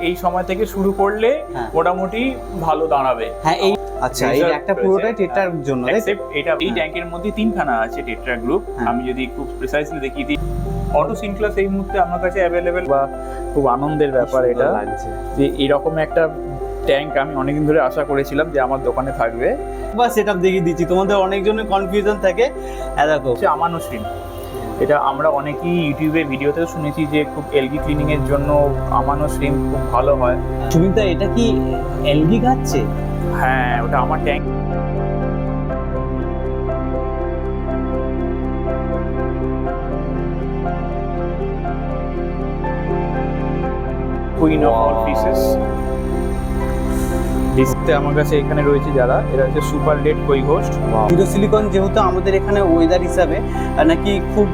এই সময় থেকে শুরু করলে মোটামুটি ভালো দাঁড়াবে। হ্যাঁ এই আচ্ছা এই একটা পুরোটাই টেট্রার জন্য এটা এই ট্যাঙ্কের মধ্যে 3খানা আছে টেট্রা গ্রুপ। আমি যদি খুব প্রিসাইজলি দেখিয়ে দিই, অটো সিনক্লাস এই মুহূর্তে আমার কাছে অ্যাভেলেবেল, বা খুব আনন্দের ব্যাপার এটা যে এরকম একটা ট্যাঙ্ক আমি অনেকদিন ধরে আশা করেছিলাম যে আমার দোকানে থাকবে। বা সেটআপ দেখিয়ে দিচ্ছি, তোমাদের অনেকজনের কনফিউশন থাকে। দেখো আমানো স্ট্রিম, এটা আমরা অনেকেই ইউটিউবে ভিডিওতেও শুনেছি যে খুব এলগি ক্লিনিং এর জন্য আমানো স্ট্রিম খুব ভালো হয়। সুমিতা এটা কি এলগি খাচ্ছে? হ্যাঁ, ওটা আমার tank. Queen of all fishes. লিস্টে আমার কাছে এখানে রয়েছে যারা, এরা হচ্ছে সুপার লেড কই ঘোস্ট। জিরো সিলিকন যেহেতু আমাদের এখানে ওয়েদার হিসাবে নাকি খুব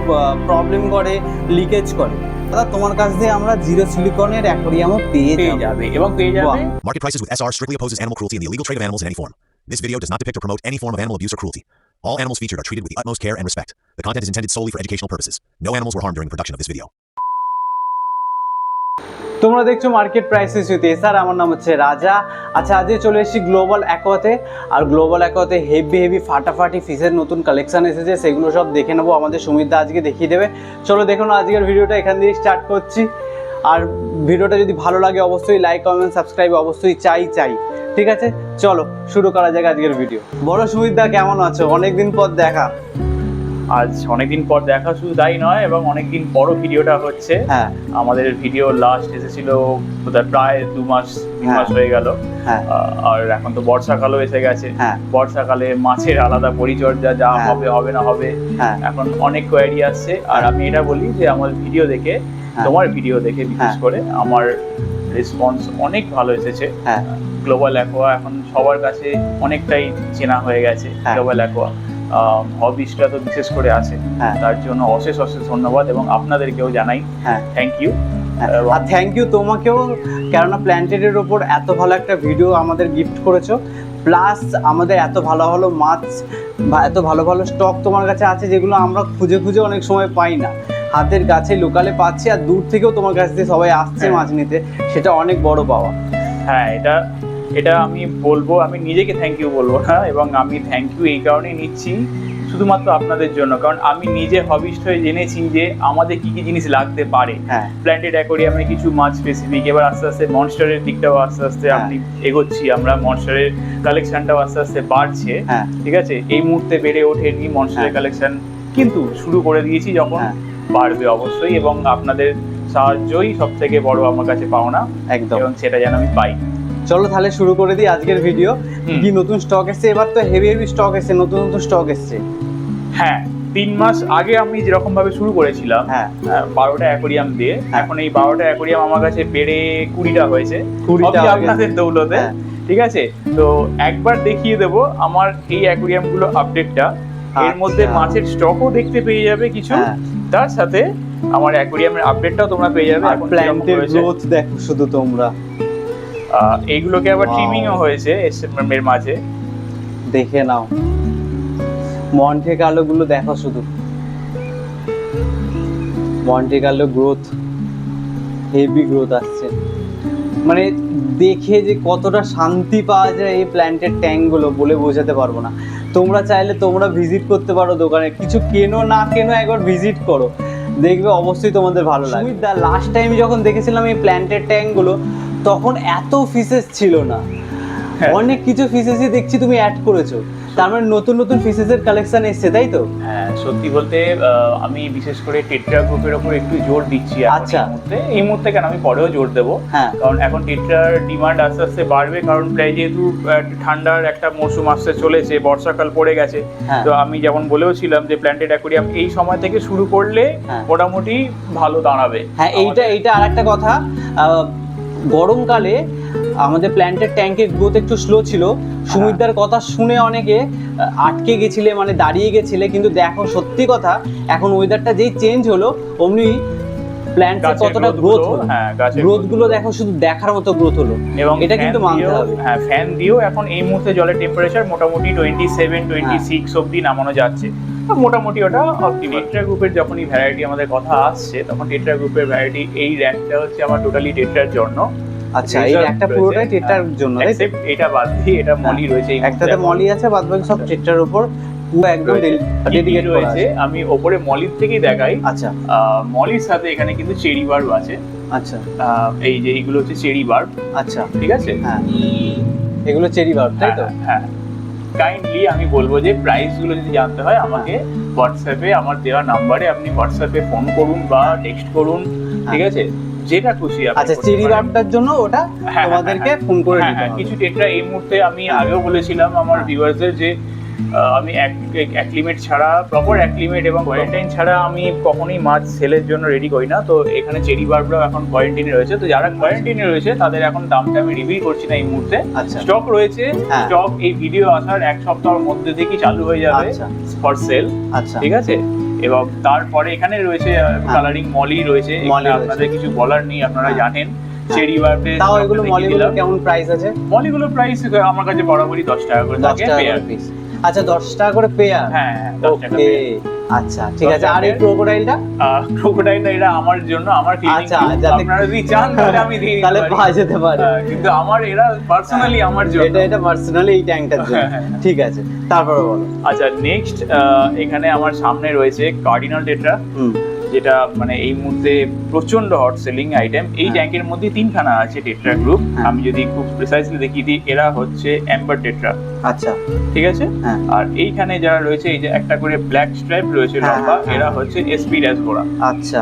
প্রবলেম করে, লিকেজ করে, দাদা তোমার কাছ থেকে আমরা জিরো সিলিকনের অ্যাকোয়ারিয়ামও পেয়ে যাবে এবং পেয়ে যাবে। Market Prices with SR strictly opposes animal cruelty and the illegal trade of animals in any form. This video does not depict or promote any form of animal abuse or cruelty. All animals featured are treated with the utmost care and respect. The content is intended solely for educational purposes. No animals were harmed during the production of this video. তোমরা দেখছো market prices with SR, আমার নাম হচ্ছে রাজা। আচ্ছা আজকে চলে এসেছি গ্লোবাল অ্যাকোয়াতে, আর গ্লোবাল অ্যাকোয়াতে হেভি ফাটাফাটি ফিশের নতুন কালেকশন এসেছে, সেগুলো সব দেখে নেবো। আমাদের সুমিত দা আজকে দেখিয়ে দেবে। চলো দেখুন আজকের ভিডিওটা এখান দিয়ে স্টার্ট করছি। আর ভিডিওটা যদি ভালো লাগে অবশ্যই লাইক কমেন্ট সাবস্ক্রাইব অবশ্যই চাই। ঠিক আছে, চলো শুরু করা যাক আজকের ভিডিও। বড় সুমিত দা কেমন আছো? অনেকদিন পর দেখা। আজ অনেকদিন পর দেখা, শুধু তাই নয় এবং অনেকদিন বড় ভিডিওটা হচ্ছে। আমাদের ভিডিও লাস্ট এসেছিল প্রায় 2 মাস হয়ে গেল। আর এখন তো বর্ষাকালও এসে গেছে। বর্ষাকালে মাছের আলাদা পরিচর্যা, যা হবে না হবে, এখন অনেক কোয়ারি আসছে। আর আমি এটা বলি যে আমার ভিডিও দেখে, তোমার ভিডিও দেখে বিশেষ করে আমার রেসপন্স অনেক ভালো এসেছে। গ্লোবাল অ্যাকোয়া এখন সবার কাছে অনেকটাই চেনা হয়ে গেছে। গ্লোবাল অ্যাকোয়া হবিসটা তো বিশেষ করে আছে, তার জন্য অশেষ ধন্যবাদ এবং আপনাদেরকেও জানাই থ্যাংক ইউ। আর থ্যাংক ইউ তোমাকেও, কেননা প্ল্যান্টেডের ওপর এত ভালো একটা ভিডিও আমাদের গিফট করেছো, প্লাস আমাদের এত ভালো মাছ বা এত ভালো স্টক তোমার কাছে আছে, যেগুলো আমরা খুঁজে অনেক সময় পাই না। হাতের কাছে লোকালে পাচ্ছি, আর দূর থেকেও তোমার কাছ থেকে সবাই আসছে মাছ নিতে, সেটা অনেক বড় পাওয়া। হ্যাঁ, এটা আমি বলবো, আমি নিজেকে থ্যাংক ইউ বলবো না, এবং আমি থ্যাংক ইউ এই কারণেই নিচ্ছি শুধুমাত্র আপনাদের জন্য, কারণ আমি নিজে হবিস্ট হয়ে জেনেছি যে আমাদের কি জিনিস লাগতে পারে। প্ল্যান্টেড অ্যাকোয়ারিয়ামে কিছু মাছ স্পেসিফিক, এবার আস্তে আস্তে মনস্টারের দিকটাও আস্তে আমি এগোচ্ছি, আমরা মনস্টারের কালেকশনটাও আস্তে বাড়ছে। ঠিক আছে, এই মুহূর্তে বেড়ে ওঠেনি মনস্টারের কালেকশন, কিন্তু শুরু করে দিয়েছি, যখন বাড়বে অবশ্যই, এবং আপনাদের সাহায্যই সব থেকে বড় আমার কাছে পাওনা একদম, এবং সেটা যেন আমি পাই। চলো তাহলে শুরু করে দিই আজকের ভিডিও। কি নতুন স্টক এসছে? এবার তো হেভি স্টক এসছে, নতুন স্টক এসছে। হ্যাঁ, 3 মাস আগে আমি যেরকম ভাবে শুরু করেছিলাম 12টা অ্যাকোয়ারিয়াম দিয়ে, এখন এই 12টা অ্যাকোয়ারিয়াম আমার কাছে বেড়ে 20টা হয়েছে, আপনাদের দৌলতে। ঠিক আছে, তো একবার দেখিয়ে দেবো আমার এই অ্যাকোয়ারিয়াম গুলো আপডেটটা। এর মধ্যে মাছের স্টকও দেখতে পেয়ে যাবে কিছু, তার সাথে আমার অ্যাকোয়ারিয়ামের আপডেটটাও তোমরা পেয়ে যাবে। আর প্ল্যান্টের গ্রোথ দেখো শুধু তোমরা, এইগুলোকে আবার ট্রিমিংও হয়েছে এর মাঝে, দেখে নাও। মন্টে কার্লো গুলো দেখো শুধু, Monte Carlo growth, heavy growth আসছে। মানে দেখে যে কতটা শান্তি পাওয়া যায় এই প্ল্যান্টেড ট্যাঙ্ক গুলো বলে বোঝাতে পারবো না। তোমরা চাইলে তোমরা ভিজিট করতে পারো দোকানে, কিছু কেনো না কেনো একবার ভিজিট করো, দেখবে অবশ্যই তোমাদের ভালো লাগবে। লাস্ট টাইম যখন দেখেছিলাম এই প্ল্যান্টেড ট্যাঙ্ক গুলো, তখন এত ফিশেস ছিল না, অনেক কিছু ফিশেসই দেখছি তুমি অ্যাড করেছো, তার মানে নতুন ফিশেসের কালেকশন এসেছে, তাই তো? হ্যাঁ, সত্যি বলতে আমি বিশেষ করে টেট্রা গ্রুপের উপর একটু জোর দিচ্ছি আচ্ছা এই মুহূর্তে কেন, আমি পরেও জোর দেবো, কারণ এখন টেট্রার ডিমান্ড আস্তে বাড়বে, কারণ প্রায় যেহেতু ঠান্ডার একটা মৌসুম আসতে চলেছে, বর্ষাকাল পড়ে গেছে। তো আমি যেমন বলেও ছিলাম যে প্ল্যান্টেড অ্যাকোয়ারিয়াম এই সময় থেকে শুরু করলে মোটামুটি ভালো দাঁড়াবে। হ্যাঁ, এইটা আর একটা কথা, গরমকালে আমাদের প্ল্যান্টেড ট্যাঙ্কের গ্রোথ একটু স্লো ছিল। সুমিতদার কথা শুনে অনেকে আটকে গেছিলে, মানে দাঁড়িয়ে গেছিলে, কিন্তু দেখো সত্যি কথা, এখন ওয়েদারটা যেই চেঞ্জ হলো অমনি প্ল্যান্টের কতটা গ্রোথ হলো। গ্রোথ গুলো দেখো, শুধু দেখার মতো গ্রোথ হলো, এবং এটা কিন্তু মানতে হবে। হ্যাঁ, ফ্যান দিয়েও এখন এই মুহূর্তে জলের টেম্পারেচার মোটামুটি 27-26 অবধি নামানো যাচ্ছে, মোটামুটি ওটা অপটিমাল। টেট্রা গ্রুপের যখনই ভ্যারাইটি আমাদের কথা আসছে, তখন টেট্রা গ্রুপের ভ্যারাইটি এই র্যাঙ্কটা হচ্ছে আমার টোটালি টেট্রার জন্য। আচ্ছা, এই একটা পুরোটাই টেট্রার জন্য, তাই তো? এক্সেপ্ট এটা বাদ দিয়ে এটা মলি রয়েছে, এই একটাতে মলি আছে, বাদ বাকি সব টেট্রার উপর পুরো একদম ডেডিকেট রয়েছে। আমি ওপরে মলির থেকেই দেখাই। আচ্ছা, মলির সাথে এখানে কিন্তু চেরি বার্ব আছে। আচ্ছা, এই যে এইগুলো হচ্ছে চেরি বার্ব। আচ্ছা, ঠিক আছে, হ্যাঁ, এগুলো চেরি বার্ব, তাই তো? হ্যাঁ, কাইন্ডলি আমি বলবো যে প্রাইস গুলো যদি জানতে হয় আমাকে হোয়াটসঅ্যাপে আমার দেওয়া নাম্বারে আপনি হোয়াটসঅ্যাপে ফোন করুন বা টেক্সট করুন, ঠিক আছে, যেটা খুশি আপনি। আচ্ছা, চেরি বার্বটার জন্য ওটা তোমাদেরকে ফোন করে দিতে হবে। কিছু টেট্রা এই মুহূর্তে আমি আগেও বলেছিলাম আমার ভিউয়ারদের যে আমি অ্যাক্লিমেট ছাড়া, প্রপার অ্যাক্লিমেট এবং কোয়ারেন্টাইন ছাড়া আমি কখনোই মাছ সেলের জন্য রেডি করি না। তো এখানে চেরি বার্বরাও এখন কোয়ারেন্টাইনে রয়েছে। তো যারা কোয়ারেন্টাইনে রয়েছে তাদের এখন দামটা আমি রিভিল করছি না এই মুহূর্তে। স্টক রয়েছে, স্টক এই ভিডিও আসার এক সপ্তাহের মধ্যে থেকেই চালু হয়ে যাবে ফর সেল। আচ্ছা, ঠিক আছে। এবং তারপরে এখানে রয়েছে কালারিং মলি রয়েছে, আপনাদের কিছু বলার নেই, আপনারা জানেন। চেরি বার্বে তাও এগুলো মলিগুলো কেমন প্রাইস আছে? মলিগুলোর প্রাইস আমার কাছে বরাবরই 10 টাকা করে থাকে পেয়ার। আচ্ছা, 10 টাকা করে পেয়ার? হ্যাঁ, 10 টাকা। আচ্ছা, ঠিক আছে। আর এই ক্রোকোডাইলটা? ক্রোকোডাইলটা এটা আমার জন্য, আমার ক্লিনিক। আপনারা যদি চান তাহলে আমি দিয়ে দিতে পারি, তাহলে পাওয়া যেতে পারে। কিন্তু আমার এরা পার্সোনালি আমার জন্য, এটা পার্সোনালি এই ট্যাঙ্কটার জন্য। ঠিক আছে, তারপরে বলো। আচ্ছা, নেক্সট এখানে আমার সামনে রয়েছে কার্ডিনাল টেট্রা, যেটা মানে এই মুহূর্তে প্রচন্ড হট সেলিং আইটেম। এই ট্যাঙ্কের মধ্যে 3খানা আছে টেট্রা গ্রুপ। আমি যদি খুব প্রিসাইজলি দেখিয়ে দিই, এরা হচ্ছে অ্যাম্বার টেট্রা। আচ্ছা, ঠিক আছে। আর এইখানে যারা রয়েছে, এই যে একটা করে ব্ল্যাক স্ট্রাইপ রয়েছে লম্বা, এরা হচ্ছে এসপি ড্যাশবোরা। আচ্ছা,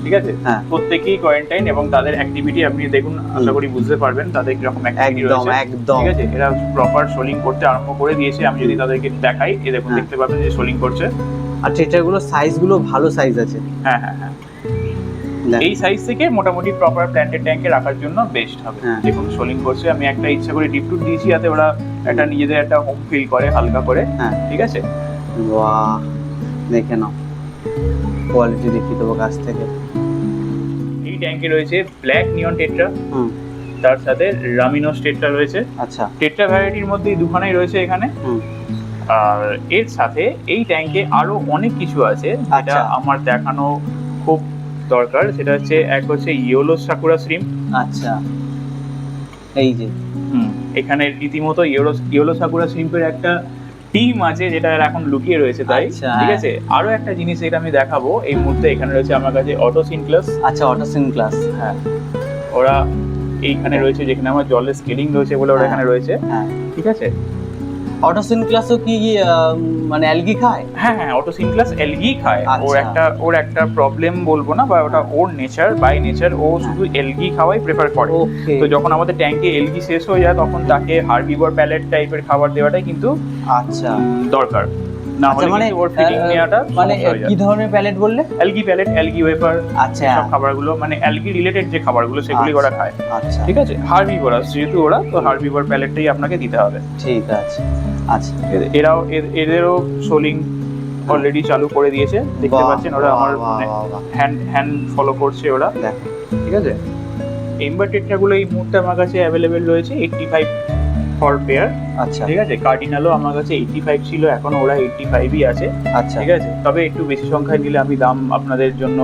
ঠিক আছে। প্রত্যেকেই কোয়ারেন্টাইন এবং তাদের অ্যাক্টিভিটি আপনি দেখুন, আশা করি বুঝতে পারবেন তাদের কিরকম অ্যাক্টিভিটি রয়েছে। একদম, ঠিক আছে। এরা প্রপার সোলিং করতে আরম্ভ করে দিয়েছে। আমি যদি তাদেরকে দেখাই, এই দেখুন, দেখতে পাবেন যে সোলিং করছে। আর টেট্রাগুলো সাইজগুলো ভালো সাইজ আছে। হ্যাঁ, এই সাইজ থেকে মোটামুটি প্রপার প্ল্যান্টেড ট্যাঙ্কে রাখার জন্য বেস্ট হবে। দেখুন সোলিং করছে। আমি একটা ইচ্ছা করে ডিপ টুট দিয়েছি, যাতে ওরা একটা নিজেদের একটা হোম ফিল করে হালকা করে। ঠিক আছে। বাহ, দেখে নাও, কোয়ালিটি দেখিয়ে দেবো কাছ থেকে। এই ট্যাঙ্কে রয়েছে ব্ল্যাক নিয়ন টেট্রা, তার সাথে রামিনোস টেট্রা রয়েছে। আচ্ছা, টেট্রা ভ্যারাইটির মধ্যে এই দুখানেই রয়েছে এখানে। আর এর সাথে এই ট্যাঙ্কে আরো অনেক কিছু আছে যেটা আমার দেখানো খুব দরকার। সেটা হচ্ছে, এক হচ্ছে ইয়েলো সাকুরা শ্রিম্প। আচ্ছা, এই যে এখানে রীতিমতো ইয়েলো সাকুরা শ্রিম্পের একটা টিম আছে যেটা এখন লুকিয়ে রয়েছে, তাই। ঠিক আছে। আরো একটা জিনিস এটা আমি দেখাবো এই মুহূর্তে। এখানে রয়েছে আমার কাছে অটোসিনক্লাস। আচ্ছা, অটোসিনক্লাস, হ্যাঁ, ওরা এইখানে রয়েছে, যেখানে আমার জলের স্কেলিং রয়েছে বলে ওরা এখানে রয়েছে। ঠিক আছে। অটোসিনক্লাসও কি মানে অ্যালগি খায়? হ্যাঁ, অটোসিনক্লাস অ্যালগি খায়। ওর একটা প্রবলেম বলবো না, বা ওটা ওর নেচার, বাই নেচার ও শুধু অ্যালগি খাওয়াই প্রেফার করে। তো যখন আমাদের ট্যাঙ্কে অ্যালগি শেষ হয়ে যায়, তখন তাকে হার্বিভোর প্যালেট টাইপের খাবার দেওয়াটাই কিন্তু দরকার। না হলে মানে ওর ফিটিং নেওয়াটা মানে কি ধরনের প্যালেট বললে? Algae pellet, algae wafer. আচ্ছা, সব খাবারগুলো মানে অ্যালগি রিলেটেড যে খাবারগুলো সেগুলি ওরা খায়। আচ্ছা, ঠিক আছে। হার্বিভোরাস যেহেতু ওরা, তো হার্বিভোর প্যালেটটাই আপনাকে দিতে হবে। ঠিক আছে। আচ্ছা, এদেরও সোলিং অলরেডি চালু করে দিয়েছে, দেখতে পাচ্ছেন। ওরা আমার হ্যান্ড ফলো করছে ওরা। ঠিক আছে। এম্বার টেট্রাগুলো এই মুহূর্তে আমার কাছে অ্যাভেলেবেল রয়েছে 85 ফর পেয়ার। আচ্ছা, ঠিক আছে। কার্ডিনালও আমার কাছে 85 ছিল, এখন ওরা 85ই আছে। আচ্ছা, ঠিক আছে। তবে একটু বেশি সংখ্যায় নিলে আমি দাম আপনাদের জন্য,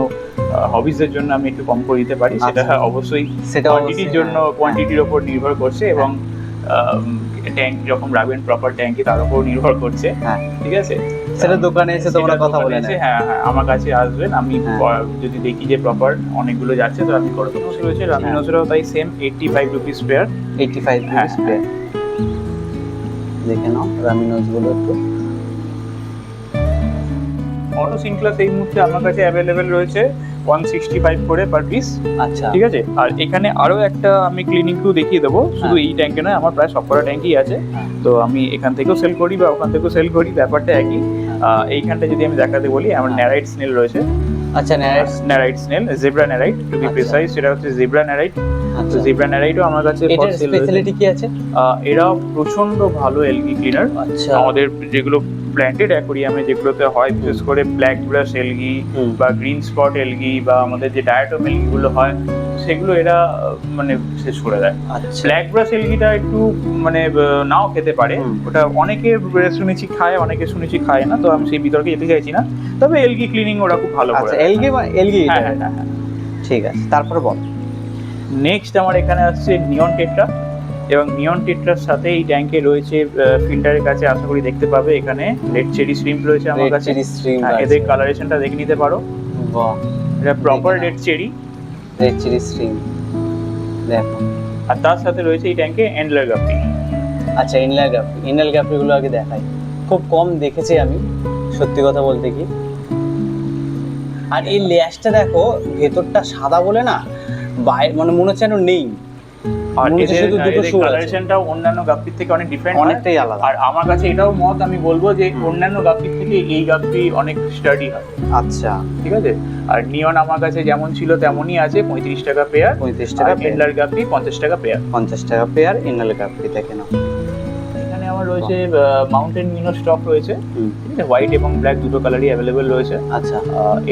হবিজের জন্য আমি একটু কম করে দিতে পারি। সেটা অবশ্যই কোয়ান্টিটির জন্য, কোয়ান্টিটির ওপর নির্ভর করছে এবং ট্যাঙ্ক যখন রাখবেন প্রপার ট্যাঙ্কে তার উপর নির্ভর করছে। ঠিক আছে। সেটা দোকানে এসে তোমরা কথা বলে নাও। হ্যাঁ, আমার কাছে আসবেন। আমি যদি দেখি যে প্রপার অনেকগুলো যাচ্ছে, তো আমি করে দেবো। রয়েছে রামিনোসেরও তাই same 85 rupees pair. 85 rupees pair. দেখে নাও রামিনোস গুলো একটু। অটোসিনক্লাস এই মুহূর্তে আমার কাছে অ্যাভেলেবেল রয়েছে 165 করে পার পিস। আচ্ছা, ঠিক আছে। আর এখানে আরো একটা আমি ক্লিনিক টু দেখিয়ে দেবো, শুধু এই ট্যাঙ্কে নয়, আমার প্রায় সবকটা ট্যাঙ্কই আছে। তো আমি এখান থেকেও সেল করি বা ওখান থেকেও সেল করি, ব্যাপারটা একই। এইখানটা যদি আমি দেখাতে বলি, আমার ন্যারাইট স্নেল রয়েছে। আচ্ছা, nerite snail, zebra nerite to be precise. সেটা হচ্ছে জেব্রা ন্যারাইট। তো জেব্রা ন্যারাইটও আমার কাছে স্পেশালিটি কি আছে? এরা প্রচন্ড ভালো এলগি ক্লিনার। আচ্ছা, আমাদের যেগুলো প্ল্যান্টেড অ্যাকোরিয়ামে যেগুলোতে হয়, বিশেষ করে ব্ল্যাক ব্রাশ এলগি বা গ্রিন স্পট এলগি বা আমাদের যে ডায়াটম এলগিগুলো হয়, সেগুলো এরা মানে শেষ করে দেয়। ব্ল্যাক ব্রাশ এলগিটা একটু মানে নাও খেতে পারে, ওটা অনেকে শুনেছি খায়, অনেকে শুনেছি খায় না। তো আমি সেই বিতর্কে যেতে চাইছি না, তবে এলগি ক্লিনিং ওরা খুব ভালো করে। এলগি, হ্যাঁ, ঠিক আছে। তারপরে বল। নেক্সট আমার এখানে আসছে নিয়ন টেট্রা, এবং নিয়ন টেট্রার সাথে এই ট্যাঙ্কে রয়েছে ফিল্টারের কাছে আশা করি দেখতে পাবে এখানে রেড চেরি শ্রিম্প রয়েছে আমার রেড কাছে। চেরি শ্রিম্প এদের কালারেশনটা দেখে নিতে পারো, বাহ এটা proper red cherry. Red cherry shrimp দেখো। আর তার সাথে রয়েছে এই ট্যাঙ্কে এন্ডলার গাপ্পি। আচ্ছা ইনলার গাপ্পিগুলো আগে দেখাই, খুব কম দেখেছি আমি সত্যি কথা বলতে কি। আর এই লেয়াসটা দেখো ভেতরটা সাদা বলে না, বাইরে মানে মনে হচ্ছে যেন নেই, আর মনে হচ্ছে শুধু দুটো শু আছে। কালারেশনটাও অন্যান্য গাপ্পির থেকে অনেক ডিফারেন্ট, অনেকটাই আলাদা। আর আমার কাছে এটাও মত আমি বলবো যে অন্যান্য গাপ্পির থেকে এই গাপ্পি অনেক স্টাডি হয়। আচ্ছা ঠিক আছে। আর নিয়ন আমার কাছে যেমন ছিল তেমনই আছে, 35 টাকা পেয়ার। 35 টাকা পেয়ার, এন্ডলার গাপ্পি 50 টাকা পেয়ার। 50 টাকা পেয়ার ইনলার গাপ্পি দেখে নাও। এখানে আমার রয়েছে মাউন্টেন মিনো স্টক রয়েছে, ঠিক আছে, হোয়াইট এবং ব্ল্যাক দুটো কালারই অ্যাভেলেবেল রয়েছে। আচ্ছা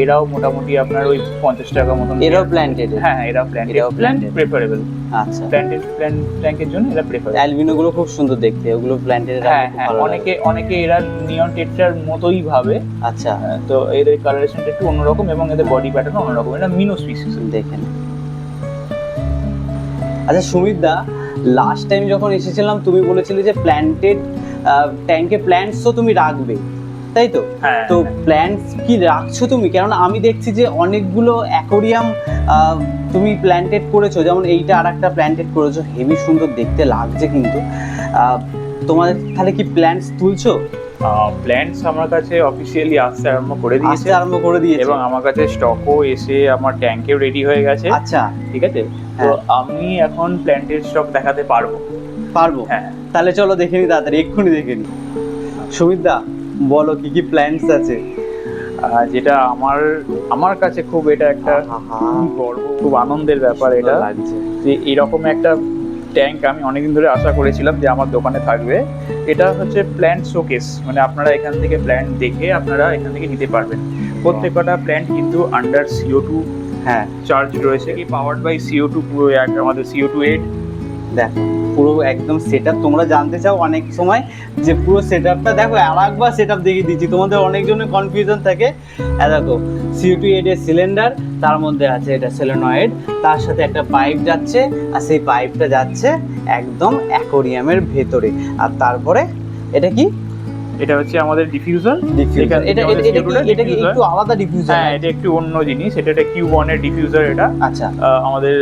এরাও মোটামুটি আপনার ওই 50 টাকা মতন। এরাও প্ল্যান্টেড? হ্যাঁ এরাও প্ল্যান্টেড প্রেফারেবল। আচ্ছা প্ল্যান্টেড ট্যাঙ্কের জন্য এরা প্রেফারেবল। অ্যালবিনো গুলো খুব সুন্দর দেখতে, ওগুলো প্ল্যান্টেড। হ্যাঁ হ্যাঁ, অনেকে এরা নিয়ন টেট্রার মতোই ভাবে। আচ্ছা তো এদের কালারেশনটা একটু অন্যরকম এবং এদের বডি প্যাটার্ন অন্যরকম। এটা মিনো স্পিসিস। দেখেন। আচ্ছা সুমিত দা, লাস্ট টাইম যখন এসেছিলাম তুমি বলেছিলে যে প্ল্যান্টেড ট্যাঙ্কে প্ল্যান্টসও তুমি রাখবে, তাই তো? হ্যাঁ। তো প্ল্যান্টস কি রাখছো তুমি? কারণ আমি দেখছি যে অনেকগুলো অ্যাকোরিয়াম তুমি প্ল্যান্টেড করেছো, যেমন এইটা আর একটা প্ল্যান্টেড করেছো, হেভি সুন্দর দেখতে লাগছে কিন্তু। তোমাদের তাহলে কি প্ল্যান্টস তুলছো? প্ল্যান্টস আমার কাছে অফিসিয়ালি আসতে আরম্ভ করে দিয়েছে এবং আমার কাছে স্টকও এসে আমার ট্যাঙ্কেও রেডি হয়ে গেছে। আচ্ছা ঠিক আছে, তো আমি এখন প্ল্যান্টের স্টক দেখাতে পারবো। হ্যাঁ তাহলে চলো দেখে নি, তাড়াতাড়ি এক্ষুনি দেখে নি। সুমিত দা বলো কি কি প্ল্যান্টস আছে? যেটা আমার কাছে খুব এটা একটা গর্ব, খুব আনন্দের ব্যাপার এটা যে এরকম একটা ট্যাঙ্ক আমি অনেকদিন ধরে আশা করেছিলাম যে আমার দোকানে থাকবে। এটা হচ্ছে প্ল্যান্ট শোকেস, মানে আপনারা এখান থেকে প্ল্যান্ট দেখে আপনারা এখান থেকে নিতে পারবেন। প্রত্যেকটা প্ল্যান্ট কিন্তু আন্ডার CO2 চার্জ রয়েছে, কি পাওয়ার্ড বাই CO2, পুরো আমাদের CO2 8। দেখো পুরো একদম সেটআপ। তোমরা জানতে চাও অনেক সময় যে পুরো সেটআপটা দেখো, আরেকবার সেটআপ দেখিয়ে দিচ্ছি, তোমাদের অনেকজনের কনফিউশন থাকে। দেখো CO2 8 এর সিলিন্ডার, তার মধ্যে আছে এটা সেলেনয়েড, তার সাথে একটা পাইপ যাচ্ছে, আর সেই পাইপটা যাচ্ছে একদম অ্যাকোরিয়ামের ভেতরে। আর তারপরে এটা কি? এটা হচ্ছে আমাদের ডিফিউজার। এটা কি একটু আলাদা ডিফিউজার? হ্যাঁ এটা একটু অন্য জিনিস, এটা একটা Q1 এর ডিফিউজার। এটা আচ্ছা আমাদের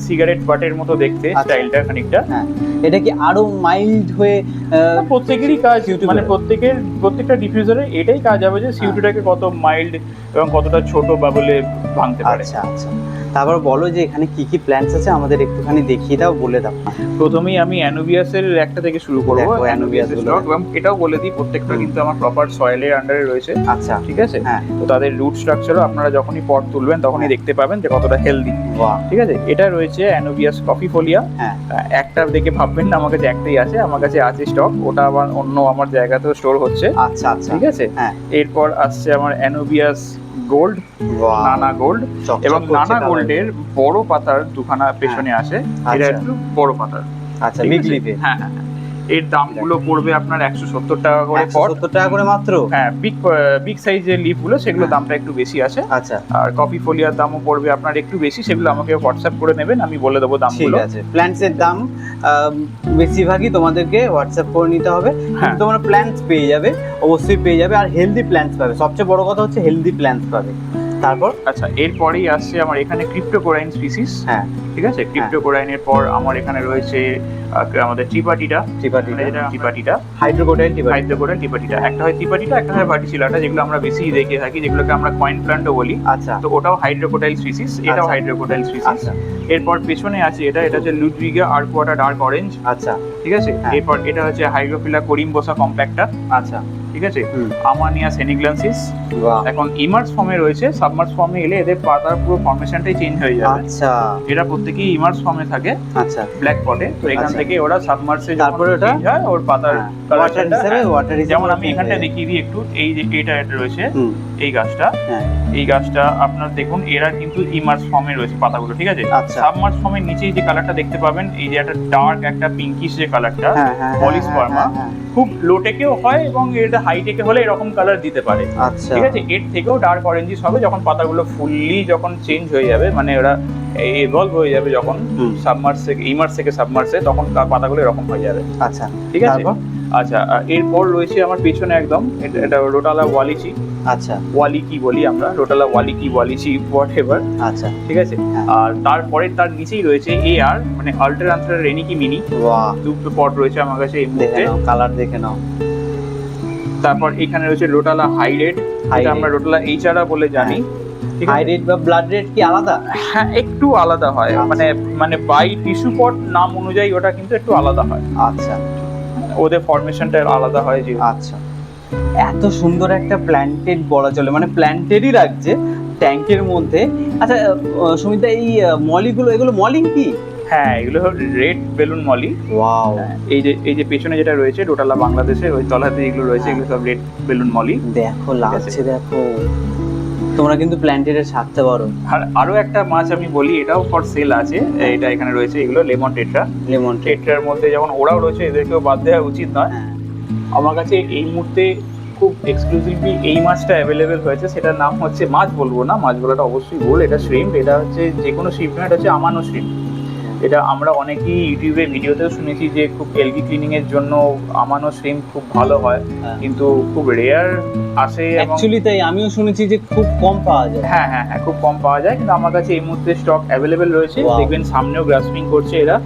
সিগারেট বাটের মতো দেখতে স্টাইলটা খানিকটা। হ্যাঁ এটা কি আরো মাইল্ড হয়ে? প্রত্যেকেরই কাজ, মানে প্রত্যেকটা ডিফিউজারে এটাই কাজ হবে যে CO2টাকে কত মাইল্ড এবং কতটা ছোট বাবলে ভাঙতে পারে। আচ্ছা আচ্ছা, তারপর বলো যে এখানে কি কি প্ল্যান্টস আছে, আমাদের একটুখানি দেখিয়ে দাও, বলে দাও। প্রথমেই আমি অ্যানোবিয়াসের একটা থেকে শুরু করব। অ্যানোবিয়াসের স্টক, এবং এটাও বলে দিই প্রত্যেকটা কিন্তু আমার প্রপার সয়েলের আন্ডারে রয়েছে। আচ্ছা ঠিক আছে। তো তাদের রুট স্ট্রাকচারও আপনারা যখনই পট তুলবেন তখনই দেখতে পাবেন যে কতটা হেলদি। ঠিক আছে। এটা রয়েছে অ্যানোবিয়াস কফিফোলিয়া। একটা দেখে ভাববেন না আমার কাছে একটাই আছে, আমার কাছে আছে স্টক, ওটা আবার অন্য আমার জায়গাতেও স্টোর হচ্ছে। আচ্ছা আচ্ছা ঠিক আছে। এরপর আসছে আমার অ্যানোবিয়াস গোল্ড, নানা গোল্ড, এবং নানা গোল্ডের বড় পাতার দুখানা পেছনে আসে। এটা একটু বড় পাতার। আচ্ছা বিগ লিফে। হ্যাঁ হ্যাঁ, এর দামগুলো পড়বে আপনার 170 টাকা করে পট। 170 টাকা করে মাত্র? হ্যাঁ, বিগ সাইজের লিফগুলো সেগুলো দামটা একটু বেশি আছে। আচ্ছা। আর কফি ফোলিয়ার দামও পড়বে আপনার একটু বেশি, সেগুলো আমাকে হোয়াটসঅ্যাপ করে নেবেন, আমি বলে দেবো দামগুলো। ঠিক আছে। প্ল্যান্টসের দাম বেশিরভাগই তোমাদেরকে হোয়াটসঅ্যাপ করে নিতে হবে, কিন্তু তোমরা প্ল্যান্টস পেয়ে যাবে, অবশ্যই পেয়ে যাবে, আর হেলদি প্ল্যান্টস পাবে। সবচেয়ে বড় কথা হচ্ছে হেলদি প্ল্যান্টস পাবে। তারপর আচ্ছা, এরপরেই আসছে আমার এখানে ক্রিপ্টোকোরাইন স্পিসিস। ঠিক আছে। ক্রিপ্টোকোরাইনের পর আমার এখানে রয়েছে আমাদের ত্রিপাটিটা। হাইড্রোকোটাইল ত্রিপাটিটা। একটা হয় ত্রিপাটিটা, একটা হয় ভার্টিসিলাটা, যেগুলো আমরা বেশি দেখে থাকি, যেগুলোকে আমরা কয়েন প্ল্যান্টও বলি। আচ্ছা। তো ওটাও হাইড্রোকোটাইল স্পিসিস, এটাও হাইড্রোকোটাইল স্পিসিস। এরপর পেছনে আছে এটা হচ্ছে লুডভিগা আর্কুয়াটা ডার্ক অরেঞ্জ। আচ্ছা। ঠিক আছে। এরপর এটা হচ্ছে হাইড্রোফিলা কোরিম্বোসা কম্প্যাক্টা। আচ্ছা। ঠিক আছে। আমানিয়া সেনিগ্লান্সিস এখন ইমার্স ফর্মে রয়েছে, সাবমার্স ফর্মে এলে এদের পাতার পুরো ফর্মেশনটাই চেঞ্জ হয়ে যাবে। আচ্ছা। এরা প্রত্যেকেই ইমার্স ফর্মে থাকে। আচ্ছা। ব্ল্যাক পটে। তো এখান থেকে ওরা সাবমার্সে তারপরে ওটা চেঞ্জ হয়, ওর পাতার ওয়াটার হিসেবে যেমন আমি এখানটা দেখিয়ে দিই একটু, এই যে এটা রয়েছে এই গাছটা, এই গাছটা আপনার দেখুন এরা কিন্তু ইমার্স ফর্মে রয়েছে পাতাগুলো। ঠিক আছে। সাবমার্স ফর্মের নিচেই যে কালারটা দেখতে পাবেন, এই যে একটা ডার্ক একটা পিঙ্কিশ যে কালারটা, পলিস্পার্মা, খুব লো টেকেও হয় এবং এটা হাই টেকে হলে এরকম কালার দিতে পারে। আচ্ছা, ঠিক আছে, এর থেকেও ডার্ক অরেঞ্জিস হবে যখন পাতাগুলো ফুললি যখন চেঞ্জ হয়ে যাবে, মানে ওরা ইভলভ হয়ে যাবে যখন সাবমার্স থেকে ইমার্স থেকে সাবমার্সে, তখন পাতাগুলো এরকম হয়ে যাবে। আচ্ছা, ঠিক আছে। আচ্ছা, এরপর রয়েছে আমার পেছনে একদম এটা রোটালা ওয়ালিচি। আচ্ছা, ওয়ালি কি বলি আমরা, রোটালা ওয়ালি কি ওয়ালিচি হোয়াট এভার। আচ্ছা, ঠিক আছে। আর তারপরে তার নিচেই রয়েছে AR মানে আল্ট্রা আন্ট্রা রেনিকি মিনি। বাহ, দুটো পট রয়েছে আমার কাছে এই দেখে মুহূর্তে। নাও, কালার দেখে নাও। তারপর এখানে রয়েছে রোটালা হাই রেড, এটা আমরা রোটালা এইচআরআ বলে জানি। ঠিক হাই আছে। রেড বা ব্লাড রেড কি আলাদা? হ্যাঁ, একটু আলাদা হয়, মানে বাই টিস্যু পট নাম অনুযায়ী ওটা কিন্তু একটু আলাদা হয়। আচ্ছা, ওদের ফরমেশনটা আলাদা হয় যে। আচ্ছা, এত সুন্দর একটা প্ল্যান্টেড বলা চলে, মানে প্ল্যান্টেডই রাখছে ট্যাঙ্কের মধ্যে। আচ্ছা সুমিতা, এই মলিগুলো, এগুলো মলি কি? হ্যাঁ, এগুলো রেড বেলুন মলি। ওয়াও, এই যে পেছনে যেটা রয়েছে রোটালা বাংলাদেশে, ওই তলাতে এগুলো রয়েছে, এগুলো সব রেড বেলুন মলি। দেখো লাগছে, দেখো তোমরা কিন্তু প্ল্যান্টেডে ছাড়তে পারো। আর আরো একটা মাছ আমি বলি, এটাও ফর সেল আছে, এটা এখানে রয়েছে, এগুলো লেমন টেট্রা। লেমন টেট্রার মধ্যে যেমন ওরাও রয়েছে, এদেরকেও বাদ দেওয়া উচিত নয়। আমার কাছে এই মুহূর্তে খুব এক্সক্লুসিভলি এই মাছটা অ্যাভেলেবেল হয়েছে, সেটার নাম হচ্ছে, মাছ বলবো না, মাছ বলাটা অবশ্যই ভুল, এটা শ্রিম্প। এটা হচ্ছে যে কোনো শ্রিম্প না, এটা হচ্ছে আমানো শ্রিম্প। এটা আমরা অনেকেই ইউটিউবে ভিডিওতেও শুনেছি যে খুব এলগি ক্লিনিং এর জন্য আমানো শ্রিম্প খুব ভালো হয়, কিন্তু খুব রেয়ার আসে। অ্যাকচুয়ালি তাই আমিও শুনেছি যে খুব কম পাওয়া যায়। হ্যাঁ হ্যাঁ হ্যাঁ, খুব কম পাওয়া যায়, কিন্তু আমার কাছে এই মুহূর্তে স্টক অ্যাভেলেবেল রয়েছে। দেখবেন সামনেও গ্রাসপিং করছে এরা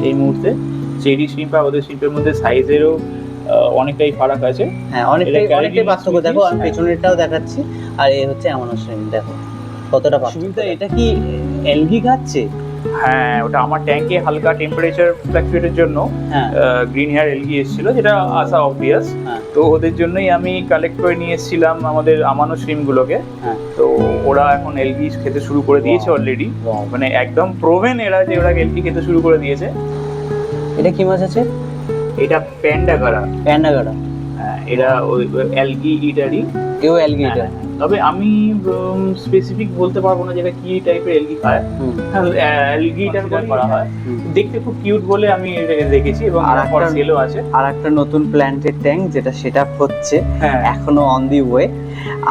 এই মুহূর্তে। চেরি শ্রিম্প আর ওদের শ্রিম্পের মধ্যে সাইজেরও অনেকটাই ফারাক আছে। হ্যাঁ, অনেকটাই পার্থক্য। দেখো আমি পেছনেরটাও দেখাচ্ছি, আর এই হচ্ছে আমানো শ্রিম্প, দেখো কতটা পার্থক্য। এটা কি এলগি খাচ্ছে? হ্যাঁ, ওটা আমার ট্যাঙ্কে হালকা টেম্পারেচার ফ্ল্যাকচুয়েটের জন্য গ্রিন হেয়ার এলগি এসেছিল, যেটা আসা অবভিয়াস। তো ওদের জন্যই আমি কালেক্ট করে নিয়ে এসেছিলাম আমাদের আমানো শ্রিম্পগুলোকে। তো ওরা এখন এলগি খেতে শুরু করে দিয়েছে অলরেডি, মানে একদম প্রোভেন এরা যে ওরা এলগি খেতে শুরু করে দিয়েছে। এটা কি মাছ আছে? এটা প্যান্ডাগারা। প্যান্ডাগারা, হ্যাঁ, এরা ওই এলগি ইটারি। এও এলগি ইটার। তবে আমি স্পেসিফিক বলতে পারবো না যেটা কি টাইপের এলগি খায়। এলগি ইটার করা হয়, দেখতে খুব কিউট বলে আমি এটাকে দেখেছি, এবং আরেকটা সেলও আছে। আর একটা নতুন প্ল্যান্টেড ট্যাঙ্ক যেটা সেটআপ হচ্ছে, এখনো অন দি ওয়ে,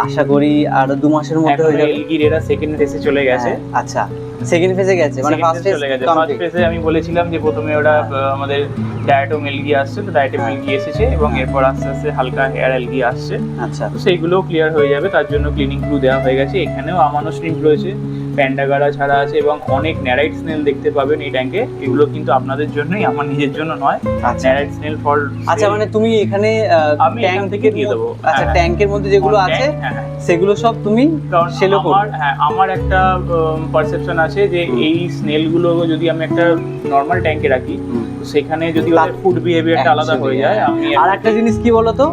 আশা করি আর 2 মাসের মধ্যে হয়ে যাবে। এলগির এরা সেকেন্ড ফেজে চলে গেছে। আচ্ছা, সেকেন্ড ফেজে গেছে, মানে ফার্স্ট ফেজ চলে গেছে। ফার্স্ট ফেজে আমি বলেছিলাম যে প্রথমে ওরা আমাদের ডায়াটোম এলগি আসছে, তো ডায়াটোম এলগি এসেছে, এবং এরপর আস্তে আস্তে হালকা হেয়ার এলগি আসছে। আচ্ছা, তো সেইগুলো ক্লিয়ার হয়ে যাবে, তার জন্য ক্লিনিং ক্লু দেওয়া হয়ে গেছে। এখানেও আমানো শ্রিম্প রয়েছে, প্যান্ডাগারা ছাড়া আছে, এবং অনেক ন্যারাইট স্নেল দেখতে পাবেন এই ট্যাঙ্কে। এগুলো কিন্তু আপনাদের জন্যই, আমার নিজের জন্য নয়। ন্যারাইট স্নেল ফর, আচ্ছা, মানে তুমি এখানে আমি ট্যাঙ্ক থেকে দিয়ে দেবো। আচ্ছা, ট্যাঙ্কের মধ্যে যেগুলো আছে সেগুলো সব তুমি সেলও করো? হ্যাঁ, আমার একটা পারসেপশন আছে যে এই স্নেলগুলো যদি আমি একটা নর্মাল ট্যাঙ্কে রাখি, সেখানে যদি ওদের ফুড বিহেভিয়ারটা আলাদা হয়ে যায়। আমি আর একটা জিনিস কি বলতো,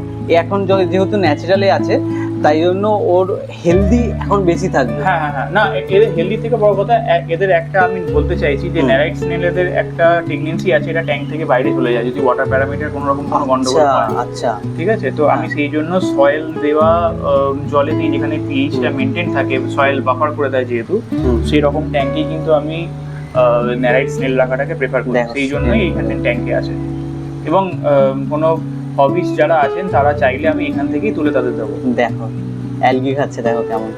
এখন যেহেতু ন্যাচারালি আছে, তাই জন্য ওর হেলদি এখন বেশি থাকবে। হ্যাঁ হ্যাঁ হ্যাঁ, না এদের হেলদি থেকে বড় কথা, এদের একটা আমি বলতে চাইছি যে ন্যারাইট স্নেল এদের একটা টেন্ডেন্সি আছে, এটা ট্যাঙ্ক থেকে বাইরে চলে যায় যদি ওয়াটার প্যারামিটার কোনো রকম কোনো গন্ডগোল হয়। আচ্ছা, ঠিক আছে। তো আমি সেই জন্য সয়েল দেওয়া জলেতেই, যেখানে পিএইচটা মেনটেন থাকে, সয়েল বাফার করে দেয় যেহেতু, সেই রকম ট্যাঙ্কেই কিন্তু আমি ন্যারাইট স্নেল রাখাটাকে প্রেফার করি। সেই জন্যই এখানে ট্যাঙ্কে আছে, এবং কোনো হবিস যারা আছেন তারা চাইলে আমি এখান থেকেই তুলে তাদের দেবো। দেখো অ্যালগি খাচ্ছে, দেখো কেমন।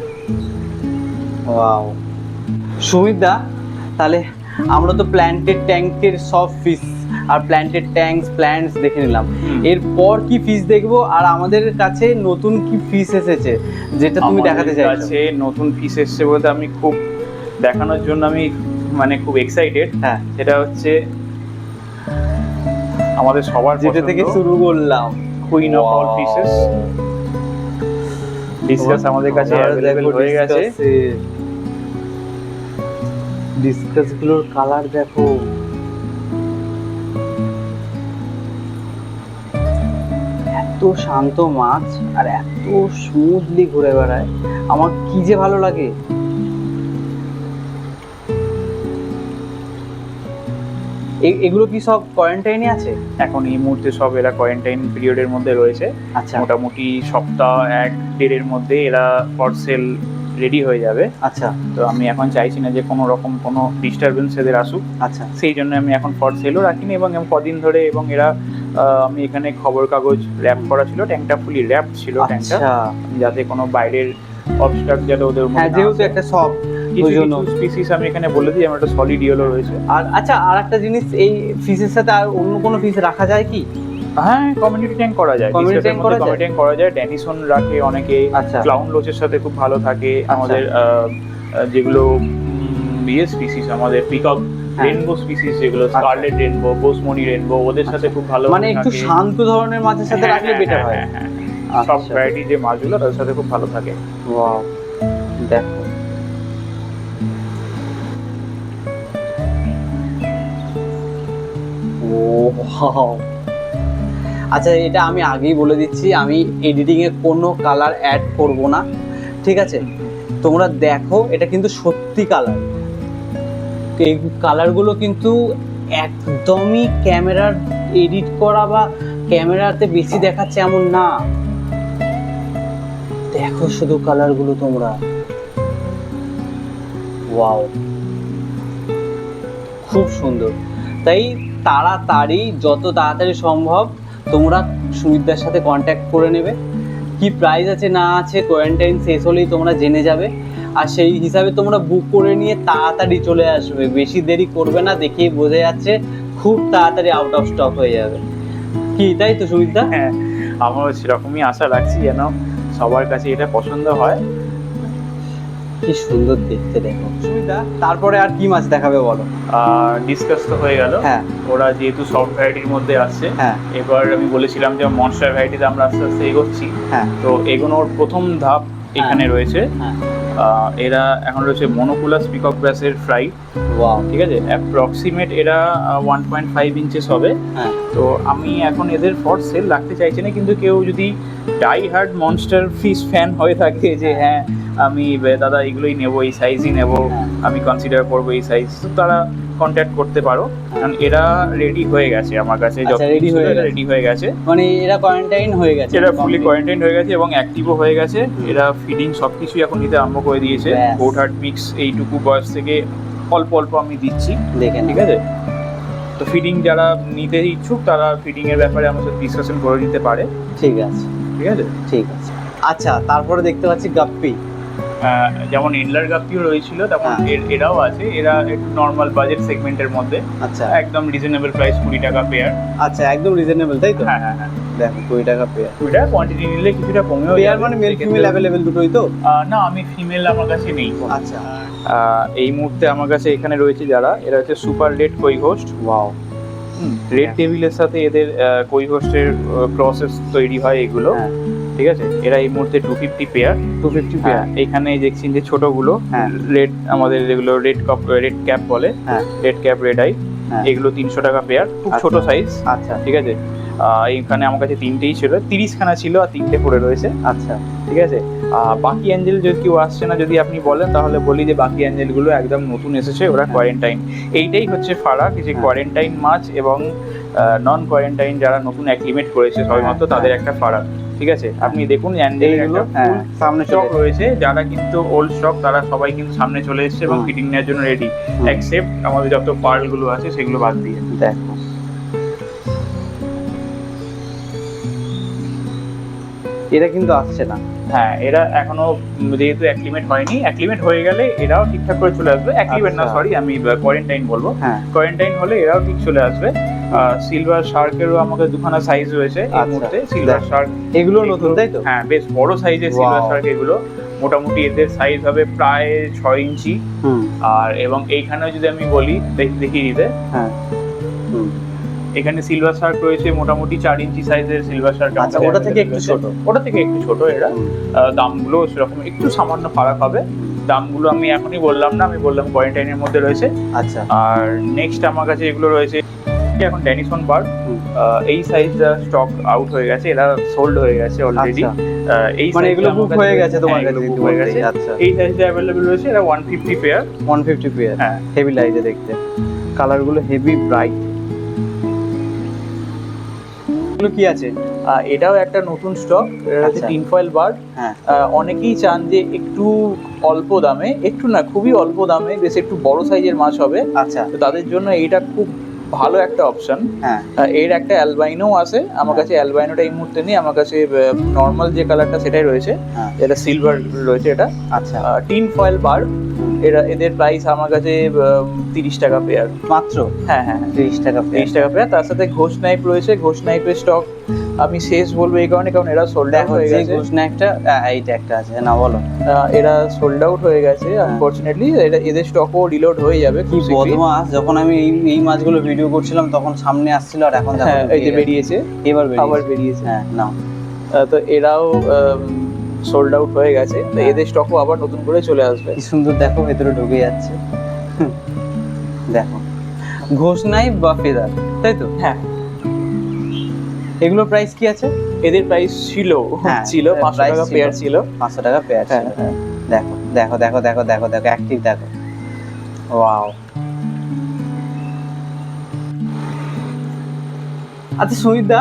ওয়াও, সুমিতদা, তাহলে আমরা তো প্ল্যান্টেড ট্যাঙ্কের সব ফিশ আর প্ল্যান্টেড ট্যাঙ্কস প্ল্যান্টস দেখে নিলাম। এরপর কি ফিশ দেখবো, আর আমাদের কাছে নতুন কি ফিশ এসেছে যেটা তুমি দেখাতে চাইছো? আছে নতুন ফিশ এসেছে বলতে আমি খুব দেখানোর জন্য আমি মানে খুব এক্সাইটেড। হ্যাঁ, সেটা হচ্ছে আমাদের সবার যেটা থেকে শুরু করলাম, queen of all fishes. Discuss আমাদের কাছে অ্যাভেলেবল হয়ে গেছে। ডিসকাস গুলোর কালার দেখো, এত শান্ত মাছ আর এত স্মুথলি ঘুরে বেড়ায়, আমার কি যে ভালো লাগে। এগুলো কি সব কোয়ারেন্টাইনে আছে এখন এই মুহূর্তে? সব এরা কোয়ারেন্টাইন পিরিয়ডের মধ্যে রয়েছে। আচ্ছা, মোটামুটি সপ্তাহ 1-1.5 মধ্যে এরা ফর সেল রেডি হয়ে যাবে। আচ্ছা, তো আমি এখন চাইছি না যে কোনো রকম কোনো ডিস্টারবেন্স এদের আসুক। আচ্ছা, সেই জন্য আমি এখন ফর সেলও রাখিনি, এবং কদিন ধরে, এবং এরা আমি এখানে খবর কাগজ র্যাপ করা ছিল, ট্যাঙ্কটা ফুলি র্যাপ ছিল ট্যাঙ্কটা, আচ্ছা যাতে কোনো বাইরের অবস্ট্রাক্ট যাতে ওদের মধ্যে হ্যাঁ না যেহেতু আসে। একটা সব কিছু ওই জন্য। স্পিসিস আমি এখানে বলে দিই, আমার একটা সলিড ইয়েলো রয়েছে। আর আচ্ছা আর একটা জিনিস, এই ফিশের সাথে আর অন্য কোনো ফিশ রাখা যায় কি? হ্যাঁ কমিউনিটি ট্যাঙ্ক করা যায়, Community tank করা যায়? কমিউনিটি ট্যাঙ্ক করা যায়, ড্যানিসন রাখে অনেকে, আচ্ছা ক্লাউন লোচের সাথে খুব ভালো থাকে আমাদের যেগুলো বিয়ে স্পিসিস আমাদের পিকক হ্যাঁ। রেনবো স্পিসিস যেগুলো স্কারলেট রেনবো, বোসমনি রেনবো, ওদের সাথে খুব ভালো মানে একটু থাকে। শান্ত ধরনের মাছের সাথে হ্যাঁ, রাখলে হ্যাঁ, বেটার হয়। হ্যাঁ, হ্যাঁ, হ্যাঁ। সব আচ্ছা। ভ্যারাইটি যে মাছগুলো তাদের সাথে খুব ভালো থাকে। ওয়াও দেখো ও ওয়াও। আচ্ছা এটা আমি আগেই বলে দিচ্ছি, আমি এডিটিং এ কোনো কালার অ্যাড করব না, ঠিক আছে? তোমরা দেখো এটা কিন্তু সত্যি কালার, এই কালারগুলো কিন্তু একদমই ক্যামেরার এডিট করা বা ক্যামেরাতে বেশি দেখাচ্ছে এমন না। দেখো শুধু কালারগুলো তোমরা, ওয়াও খুব সুন্দর। তাই তাড়াতাড়ি যত তাড়াতাড়ি সম্ভব তোমরা সুমিতদার সাথে কন্ট্যাক্ট করে নেবে। কি প্রাইস আছে না আছে কোয়ারেন্টাইন শেষ হলেই তোমরা জেনে যাবে, আর সেই হিসাবে তোমরা বুক করে নিয়ে তাড়াতাড়ি চলে আসবে, বেশি দেরি করবে না, দেখেই বোঝা যাচ্ছে খুব তাড়াতাড়ি আউট অফ স্টক হয়ে যাবে। কি তাই তো সুমিতদা? হ্যাঁ আমারও সেরকমই আশা রাখছি যেন সবার কাছে এটা পছন্দ হয়। কি সুন্দর দেখতে দেখো সুমিতদা। তারপরে আর কি মাছ দেখাবে বলো? ডিসকাস তো হয়ে গেল, হ্যাঁ ওরা যেহেতু সব ভ্যারাইটির মধ্যে আসছে, হ্যাঁ এবার আমি বলেছিলাম যে মনস্টার ভ্যারাইটিতে আমরা আস্তে আস্তে এগোচ্ছি। হ্যাঁ তো এগোনোর প্রথম ধাপ এখানে রয়েছে। হ্যাঁ এরা এখন রয়েছে মনোকুলাস পিকক ব্যাসের ফ্রাই, ওয়াও ঠিক আছে? অ্যাপ্রক্সিমেট এরা 1.5 ইঞ্চেস হবে। হ্যাঁ তো আমি এখন এদের ফর সেল রাখতে চাইছি না, কিন্তু কেউ যদি die hard monster fish fan হয়ে থাকে যে হ্যাঁ আমি দাদা এগুলোই নেবো, এই সাইজই নেবো, হ্যাঁ। আমি কনসিডার করবো এই সাইজ, তো তারা কন্ট্যাক্ট করতে পারো, কারণ এরা রেডি হয়ে গেছে আমার কাছে, আচ্ছা, ready হয়ে গেছে। রেডি হয়ে গেছে, মানে এরা কোয়ারেন্টাইন হয়ে গেছে, এরা ফুলি কোয়ারেন্টাইন হয়ে গেছে এবং অ্যাক্টিভও হয়ে গেছে। এরা ফিডিং সব কিছুই এখন নিতে আরম্ভ করে দিয়েছে। ব্যাস। গোট হার্ট মিক্স এইটুকু বয়স থেকে অল্প অল্প আমি দিচ্ছি, দেখে ঠিক আছে? তো ফিডিং যারা নিতে ইচ্ছুক তারা ফিডিং এর ব্যাপারে আমার সাথে ডিসকাশন করে নিতে পারে, ঠিক আছে ঠিক আছে? ঠিক আছে। আচ্ছা তারপরে দেখতে পাচ্ছি গাপ্পি। যেমন ইনলার গাপ্পিও রয়েছিল তেমন হ্যাঁ। এরাও আছে। এরা একটু নর্মাল বাজেট সেগমেন্টের মধ্যে, আচ্ছা একদম রিজনেবল প্রাইস, 20 টাকা পেয়ার। আচ্ছা একদম রিজনেবল তাই তো? হ্যাঁ হ্যাঁ হ্যাঁ, দেখো 20 টাকা পেয়ার। 20 টাকা কোয়ান্টিটি নিলে কিছুটা কমেও পেয়ার যাবে। মানে মেল সেক্ষেত্রে- ফিমেল অ্যাভেলেবেল দুটোই তো? না আমি ফিমেল আমার কাছে নেই। আচ্ছা এই মুহূর্তে আমার কাছে এখানে রয়েছে যারা, এরা হচ্ছে সুপার রেড কই হোস্ট। ওয়াও রেড টেবিলের সাথে এদের কই হোস্টের প্রসেস তৈরি হয় এগুলো, হ্যাঁ ঠিক আছে? এরা এই মুহূর্তে 250 পেয়ার। 250 হ্যাঁ, পেয়ার। এখানে দেখছেন যে ছোটগুলো হ্যাঁ। রেড, আমাদের যেগুলো রেড ক্যাপ বলে, হ্যাঁ রেড ক্যাপ রেড আই, হ্যাঁ। এগুলো 300 টাকা পেয়ার, খুব আচ্ছা। ছোট সাইজ, আচ্ছা ঠিক আছে? এইখানে আমার কাছে 3টেই ছিল, 30 খানা ছিল আর 3টে পড়ে রয়েছে, আচ্ছা ঠিক আছে? বাকি অ্যাঞ্জেল যদি কেউ আসছে না যদি আপনি বলেন, তাহলে বলি যে বাকি অ্যাঞ্জেলগুলো একদম নতুন এসেছে, ওরা কোয়ারেন্টাইন। এইটাই হচ্ছে ফারাক, যে হ্যাঁ। কোয়ারেন্টাইন মাছ এবং নন কোয়ারেন্টাইন যারা নতুন অ্যাক্লিমেট করেছে সবেমাত্র, হ্যাঁ। তাদের একটা ফারাক, ঠিক আছে? আপনি দেখুন অ্যাঞ্জেলের এইগুলো একটা হ্যাঁ সামনে স্টক চলে রয়েছে, যারা কিন্তু ওল্ড স্টক তারা সবাই কিন্তু সামনে চলে এসেছে এবং হুম। ফিটিং নেওয়ার জন্য রেডি, হুম। এক্সেপ্ট আমাদের যত পার্লগুলো আছে সেগুলো বাদ দিয়ে। দেখো এটা কিন্তু আসছে না। হ্যাঁ এরা এখনো যেহেতু অ্যাক্লিমেট হয়নি, অ্যাক্লিমেট হয়ে গেলে এরাও ঠিকঠাক করে চলে আসবে। অ্যাক্লিমেট না, আচ্ছা। সরি, আমি কোয়ারেন্টাইন বলবো। হ্যাঁ কোয়ারেন্টাইন হলে এরাও ঠিক চলে আসবে। সিলভার শার্কেরও আমাদের দুখানা সাইজ রয়েছে এই আচ্ছা। মুহূর্তে। সিলভার দেখ। শার্ক এগুলো নতুন তাই তো? হ্যাঁ বেশ বড় সাইজের সিলভার Wow. শার্ক এগুলো, মোটামুটি এদের সাইজ হবে প্রায় 6 ইঞ্চি। হুম আর এবং এইখানেও যদি আমি বলি দেখিয়ে দিতে, হ্যাঁ হুম এখানে সিলভার শার্ক রয়েছে মোটামুটি 4 ইঞ্চি সাইজের সিলভার শার্ক। আচ্ছা, ওটা থেকে একটু ছোট। ওটা থেকে একটু ছোট এরা। হুম। দামগুলো সেরকম একটু সামান্য ফারাক হবে। দামগুলো আমি এখনই বললাম না, আমি বললাম কোয়ারেন্টাইনের মধ্যে রয়েছে। আচ্ছা আর নেক্সট আমার কাছে এগুলো রয়েছে এখন ড্যানিসন বার্ড। হুম। এই সাইজটা স্টক আউট হয়ে গেছে, এরা সোল্ড হয়ে গেছে অলরেডি। আচ্ছা এই মানে size এগুলো টা বুক আমার হয়ে কাছে- গেছে তোমার হ্যাঁ, কাছে? এগুলো book হয়ে গেছে। আচ্ছা এই সাইজটা অ্যাভেলেবল রয়েছে, এরা 150 পেয়ার। 150 পেয়ার। হ্যাঁ হেভি লাইটে দেখতে, কালারগুলো হেভি ব্রাইট। এগুলো কি আছে? এটাও একটা নতুন স্টক, এটা হচ্ছে আচ্ছা। Tin foil bird. হ্যাঁ অনেকেই চান যে একটু অল্প দামে, একটু না খুবই অল্প দামে বেশ একটু বড় সাইজের মাছ হবে, আচ্ছা তো তাদের জন্য এইটা খুব ভালো একটা অপশন। হ্যাঁ এর একটা অ্যালবাইনো আছে, আমার কাছে অ্যালবাইনোটা এই মুহূর্তে নেই, আমার কাছে নর্মাল যে কালারটা সেটাই রয়েছে, হ্যাঁ এটা সিলভার রয়েছে। এটা আচ্ছা টিন ফয়েল বার, এদের প্রাইস আমার কাছে 30 টাকা পেয়ার মাত্র। হ্যাঁ হ্যাঁ 30 টাকা 30 টাকা পেয়ার। তার সাথে ঘোষ নাইফ রয়েছে, ঘোষ নাইফের স্টক আমি শেষ বলবো এই কারণে, কারণ এরা সোল্ড আউট দেখো হয়ে যে গেছে। ঘোষণা একটা এইটা একটা আছে না, বলো। এরা সোল্ড আউট হয়ে গেছে আনফরচুনেটলি, এদের স্টকও রিলোড হয়ে যাবে কি খুব শীঘ্রই। বদমাস, যখন আমি এই মাছগুলো ভিডিও করছিলাম তখন সামনে আসছিল আর এখন দেখো হ্যাঁ এই যে বেরিয়েছে, এবার আবার বেরিয়েছে। বেরিয়েছে। হ্যাঁ নাও। তো এরাও সোল্ড আউট হয়ে গেছে, তো এদের স্টকও আবার নতুন করে চলে আসবে। কি সুন্দর দেখো ভেতরে ঢুকে যাচ্ছে। দেখো ঘোষ নাইফ বা ফেদার, তাই তো? হ্যাঁ এগুলোর প্রাইস কি আছে? এদের প্রাইস ছিল হ্যাঁ, 500 price টাকা ছিল। পেয়ার ছিল। 500 টাকা পেয়ার ছিল। হ্যাঁ, দেখো দেখো দেখো দেখো দেখো দেখো অ্যাক্টিভ দেখো, ওয়াও। আচ্ছা সুমিতদা,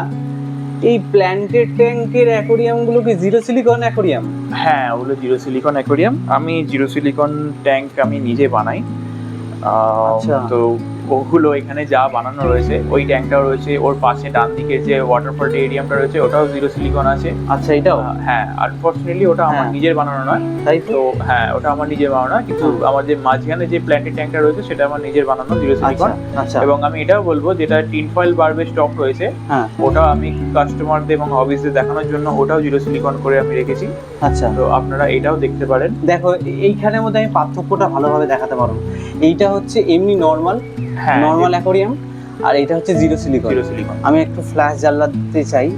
এই প্ল্যান্টেড ট্যাঙ্কের অ্যাকোরিয়াম গুলো কি জিরো সিলিকন অ্যাকোরিয়াম? হ্যাঁ ওগুলো জিরো সিলিকন অ্যাকোরিয়াম। আমি জিরো সিলিকন ট্যাঙ্ক আমি নিজে বানাই। আচ্ছা। তো ওগুলো এখানে যা বানানো রয়েছে, ওই ট্যাঙ্কটাও রয়েছে, ওর পাশে ডান দিকের যে ওয়াটারফল এরিয়ামটা রয়েছে ওটাও জিরো সিলিকন আছে। আচ্ছা এটাও? হ্যাঁ আনফরচুনেটলি ওটা আমার হ্যাঁ। নিজের বানানো নয়, তাই তো? তো হ্যাঁ ওটা আমার নিজের বানানো নয়, কিন্তু আমার যে মাঝখানে যে প্ল্যান্টেড ট্যাঙ্কটা রয়েছে সেটা আমার নিজের বানানো জিরো সিলিকন। আচ্ছা এবং আমি এটাও বলবো, যেটা টিন ফয়েল বার্বের স্টক রয়েছে হ্যাঁ ওটাও আমি কাস্টমারদের এবং হবিসদের দেখানোর জন্য ওটাও জিরো সিলিকন করে আমি রেখেছি। আচ্ছা। তো আপনারা এটাও দেখতে পারেন। দেখো এইখানের মধ্যে আমি পার্থক্যটা ভালোভাবে দেখাতে পারবো। এইটা হচ্ছে এমনি নর্মাল হ্যাঁ নর্মাল অ্যাকোরিয়াম, আর এটা হচ্ছে জিরো সিলিকন। Zero silicon. আমি একটু ফ্ল্যাশ জ্বালাতে চাই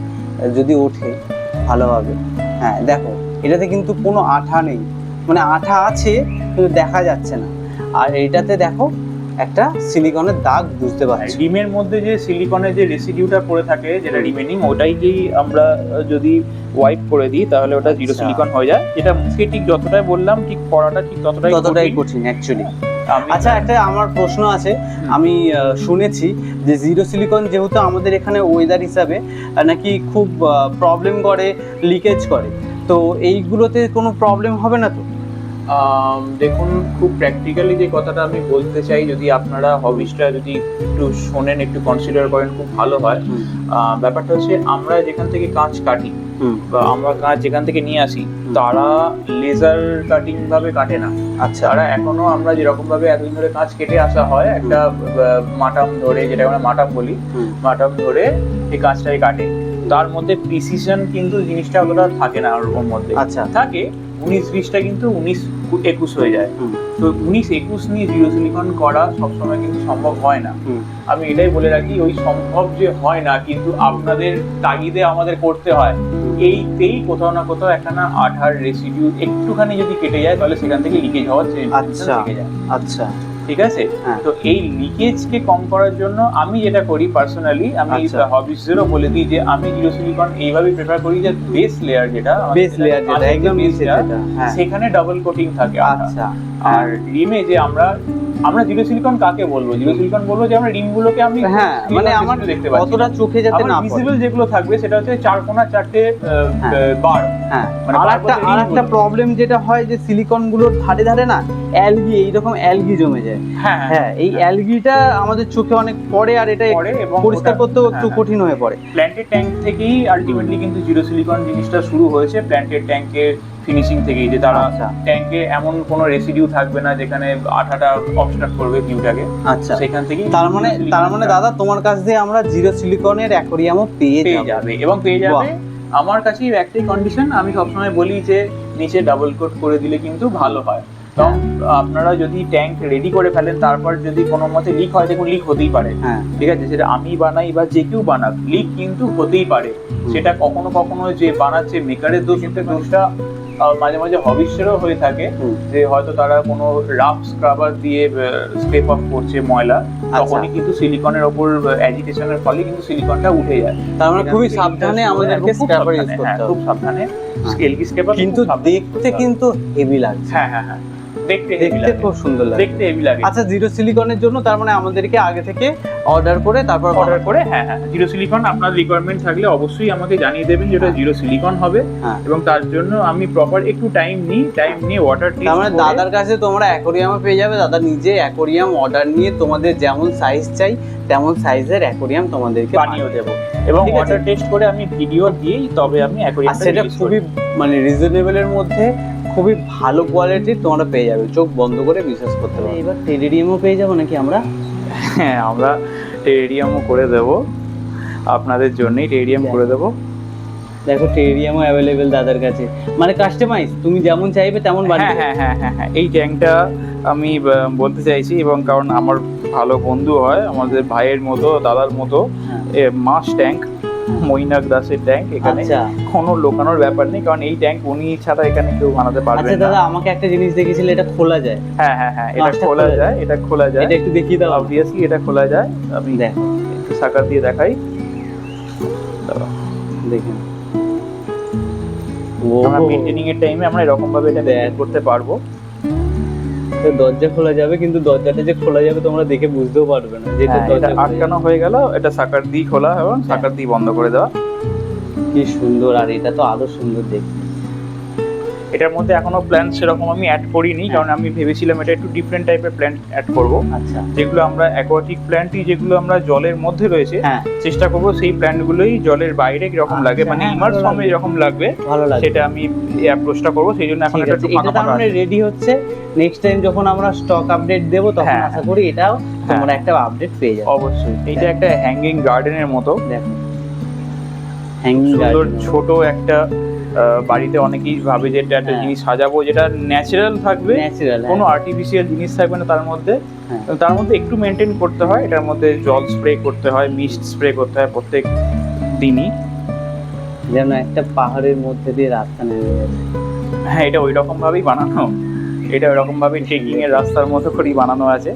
যদি ওঠে ভালোভাবে। হ্যাঁ দেখো এটাতে কিন্তু কোনো আঠা নেই, মানে আঠা আছে কিন্তু দেখা যাচ্ছে না। আর এটাতে দেখো একটা সিলিকনের দাগ বুঝতে পারছি। ডিমের মধ্যে যে সিলিকনের যে রেসিডিউটা পড়ে থাকে, যেটা রিমেনিং, ওটাইকেই আমরা যদি ওয়াইপ করে দিই তাহলে ওটা জিরো আচ্ছা। সিলিকন হয়ে যায়। যেটা মুখে ঠিক যতটাই বললাম, ঠিক পড়াটা ঠিক ততটাই ততটাই কঠিন। কঠিন অ্যাকচুয়ালি। আমি- আচ্ছা একটা আমার প্রশ্ন আছে, আমি শুনেছি যে জিরো সিলিকন যেহেতু আমাদের এখানে ওয়েদার হিসাবে নাকি খুব প্রবলেম করে, লিকেজ করে, তো এইগুলোতে কোনো প্রবলেম হবে না তো? দেখুন, খুব প্র্যাকটিক্যালি যে কথাটা আমি বলতে চাই, যদি আপনারা হবিসটা যদি একটু শোনেন, একটু কনসিডার করেন, খুব ভালো হয়। ব্যাপারটা হচ্ছে, আমরা যেখান থেকে কাঁচ কাটি বা আমরা কাঁচ যেখান থেকে নিয়ে আসি, তারা লেজার কাটিং ভাবে কাটে না। আচ্ছা। তারা এখনো আমরা যেরকম ভাবে এতদিন ধরে কাঁচ কেটে আসা হয়, একটা মাটাম ধরে, যেটা আমরা মাটাম বলি, মাটাম ধরে এই কাঁচটাই কাটে। তার মধ্যে প্রিসিশন কিন্তু জিনিসটা অতটা থাকে না ওর মধ্যে। আচ্ছা। থাকে 19-20টা, কিন্তু 19-21 হয়ে যায়। তো 19-21 নিয়ে জিরো সিলিকন করা সবসময় কিন্তু সম্ভব হয় না। আমি এটাই বলে রাখি, ওই সম্ভব যে হয় না, কিন্তু আপনাদের তাগিদে আমাদের করতে হয়। এইতেই কোথাও না কোথাও একখানা আঠার রেসিডিউ একটুখানি যদি কেটে যায়, তাহলে সেখান থেকে লিকেজ হওয়ার আচ্ছা থেকে যায়। আচ্ছা ঠিক আছে? হ্যাঁ। তো এই লিকেজকে কম করার জন্য আমি যেটা করি পার্সোনালি, আমি আচ্ছা। হবিসদেরও বলে দিই যে আমি জিরো সিলিকন এইভাবে প্রেফার করি যে বেস লেয়ার যেটা বেস লেয়ার যেটা একদম নিচে যেটা, হ্যাঁ সেখানে ডাবল কোটিং থাকে আঠা। আচ্ছা। আর রিমে যে আমরা জিরো সিলিকন কাকে বলবো? জিরো সিলিকন বলবো যে আমরা রিমগুলোকে আমি হ্যাঁ মানে আমার দেখতে পাচ্ছি অতটা চোখে যাতে না পড়ে। ভিজিবল যেগুলো থাকবে সেটা হচ্ছে 4 কোণা 4টে হ্যাঁ। বার। হ্যাঁ মানে আরেকটা প্রবলেম যেটা হয় যে সিলিকন গুলোর ধারে ধারে না অ্যালগি, এইরকম অ্যালগি জমে যায়। হ্যাঁ হ্যাঁ এই অ্যালগিটা আমাদের চোখে অনেক পড়ে, আর এটা পড়ে এবং পরিষ্কার ওটা- করতেও একটু হ্যাঁ, কঠিন হয়ে পড়ে। প্ল্যান্টেড ট্যাঙ্ক থেকেই আলটিমেটলি কিন্তু জিরো সিলিকন জিনিসটা শুরু হয়েছে। প্ল্যান্টেড ট্যাঙ্কের ফিনিশিং থেকেই, যে তারা আচ্ছা। ট্যাঙ্কে এমন কোনো রেসিডিউ থাকবে না যেখানে আঠাটা অবস্ট্রাক্ট করবে ভিউটাকে। আচ্ছা সেখান থেকেই তার মানে দাদা তোমার কাছ দিয়ে আমরা জিরো সিলিকনের অ্যাকোরিয়ামও পেয়ে যাবে এবং পেয়ে যাবে। বাহ। আমার কাছে একটাই কন্ডিশন, আমি সবসময় বলি যে নিচে ডাবল কোট করে দিলে কিন্তু ভালো হয়। কারণ আপনারা যদি ট্যাঙ্ক রেডি করে ফেলেন, তারপর যদি কোনো মতে লিক হয়, দেখুন লিক হতেই পারে। হ্যাঁ ঠিক আছে, সেটা আমি বানাই বা যে কেউ বানাক, লিক কিন্তু হতেই পারে। সেটা কখনো কখনো যে বানাচ্ছে মেকারের দোষ, কিন্তু দোষটা মাঝে মাঝে হবিসেরও হয়ে থাকে, যে হয়তো তারা কোনো রাফ স্ক্রাবার দিয়ে স্ক্রেপ অফ করছে ময়লা, তখনই কিন্তু সিলিকনের ওপর অ্যাজিটেশনের ফলে কিন্তু সিলিকনটা উঠে যায়। তার মানে খুবই সাবধানে আমাদেরকে স্ক্র্যাপার ইউজ করতে খুব হবে। সাবধানে, এলগি স্ক্রেপার কিন্তু দেখতে কিন্তু হেভি লাগছে। হ্যাঁ হ্যাঁ হ্যাঁ, দেখতে heavy দেখতে লাগে। খুব সুন্দর লাগে। দেখতে হেভি লাগে। আচ্ছা, জিরো সিলিকনের জন্য তার মানে আমাদেরকে আগে থেকে অর্ডার করে তারপর অর্ডার করে, হ্যাঁ হ্যাঁ, জিরো সিলিকন আপনার রিকোয়ারমেন্ট থাকলে অবশ্যই আমাকে জানিয়ে দেবেন যেটা হ্যাঁ। জিরো সিলিকন হবে, হ্যাঁ। এবং তার জন্য আমি প্রপার একটু টাইম নিয়ে ওয়াটার টেস্ট তার মানে দাদার কাছে তোমরা অ্যাকোরিয়ামে পেয়ে যাবে। দাদা নিজে অ্যাকোরিয়াম অর্ডার নিয়ে তোমাদের যেমন সাইজ চাই তেমন সাইজের অ্যাকোরিয়াম তোমাদেরকে বানিয়ে দেবো, এবং ঠিক আছে। ওয়াটার টেস্ট করে আমি ভিডিও দিয়েই তবে আমি আর অ্যাকোরিয়ামটা সেটা খুবই মানে রিজনেবলের মধ্যে খুবই ভালো কোয়ালিটির তোমরা পেয়ে যাবে, চোখ বন্ধ করে বিশ্বাস করতে পারবে। এবার টেরিডিয়ামও পেয়ে যাবো নাকি আমরা? হ্যাঁ, আমরা টেরিডিয়ামও করে দেবো আপনাদের জন্যই, টেরিডিয়াম করে দেবো। দেখো টেরিডিয়ামও অ্যাভেলেবেল দাদার কাছে, মানে কাস্টমাইজ তুমি যেমন চাইবে তেমন হ্যাঁ বানিয়ে হ্যাঁ হ্যাঁ হ্যাঁ হ্যাঁ, এই ট্যাঙ্কটা আমি বলতে চাইছি, এবং কারণ আমার ভালো বন্ধু হয়, আমাদের ভাইয়ের মতো দাদার মতো, মাস ট্যাঙ্ক, মৈনাক দাসের ট্যাঙ্ক। এখানে আচ্ছা কোনো লোকানোর ব্যাপার নেই, কারণ এই ট্যাঙ্ক উনি ছাড়া এখানে কেউ বানাতে পারবে আচ্ছা না। দাদা আমাকে একটা জিনিস দেখিয়েছিলে, এটা খোলা যায়? হ্যাঁ হ্যাঁ হ্যাঁ, এটা মাছটা খোলা খোলা যায়, এটা খোলা যায়, এটা একটু দেখিয়ে দাও। অবভিয়াসলি এটা খোলা যায়। আমি দেখো একটু সাকার দিয়ে দেখাই। দেখেন আমরা মেইনটেনিং এর টাইমে আমরা এরকম ভাবে এটা মেইনটেইন করতে পারবো। দরজা খোলা যাবে, কিন্তু দরজাটা যে খোলা যাবে তোমরা দেখে বুঝতেও পারবে না যে এটা হ্যাঁ, এটা দরজা খোলা আটকানো হয়ে গেল, এটা সাকার দিয়ে খোলা এবং সাকার দিয়ে বন্ধ করে দেওয়া। যাবে। কি সুন্দর, আর এটা তো আরো সুন্দর দেখতে। এটার মধ্যে এখনো প্ল্যান সেরকম আমি অ্যাড করিনি, কারণ আমি ভেবেছিলাম এটা একটু ডিফারেন্ট টাইপের প্ল্যান্ট অ্যাড করব, আচ্ছা যেগুলো আমরা অ্যাকোয়াটিক প্ল্যান্টই যেগুলো আমরা জলের মধ্যে রয়েছে হ্যাঁ চেষ্টা করব সেই প্ল্যান্টগুলোই জলের বাইরে কিরকম লাগে, মানে হ্যাঁ, ইমার্স ভালো ফর্মে লাগবে। যেরকম লাগবে ভালো লাগে। সেটা আমি অ্যাপ্রোচটা করব, সেই জন্য এখন ঠিক এটা আছে, একটু এটা ফাঁকা তার ফাঁকা মানে আছে। রেডি হচ্ছে। নেক্সট টাইম যখন আমরা স্টক আপডেট দেব তখন হ্যাঁ, আশা করি এটাও তোমরা একটা আপডেট পেয়ে যাবে। অবশ্যই এইটা একটা হ্যাঙ্গিং গার্ডেনের মতো দেখো হ্যাঙ্গিং সুন্দর ছোট একটা বাড়িতে অনেকেই ভাবে যে এটা একটা হ্যাঁ। জিনিস সাজাবো যেটা ন্যাচারাল থাকবে, ন্যাচারাল কোনো আর্টিফিশিয়াল জিনিস থাকবে না তার মধ্যে। হ্যাঁ। তার মধ্যে একটু মেনটেন করতে হয়, এটার মধ্যে জল স্প্রে করতে হয়, মিস্ট স্প্রে করতে হয় প্রত্যেক দিনই। যেন একটা পাহাড়ের মধ্যে দিয়ে রাস্তা নেমে গেছে। হ্যাঁ, এটা ওই রকম ভাবেই বানানো, এটা ওই রকম ভাবে ট্রেকিং এর রাস্তার মতো করেই বানানো আছে।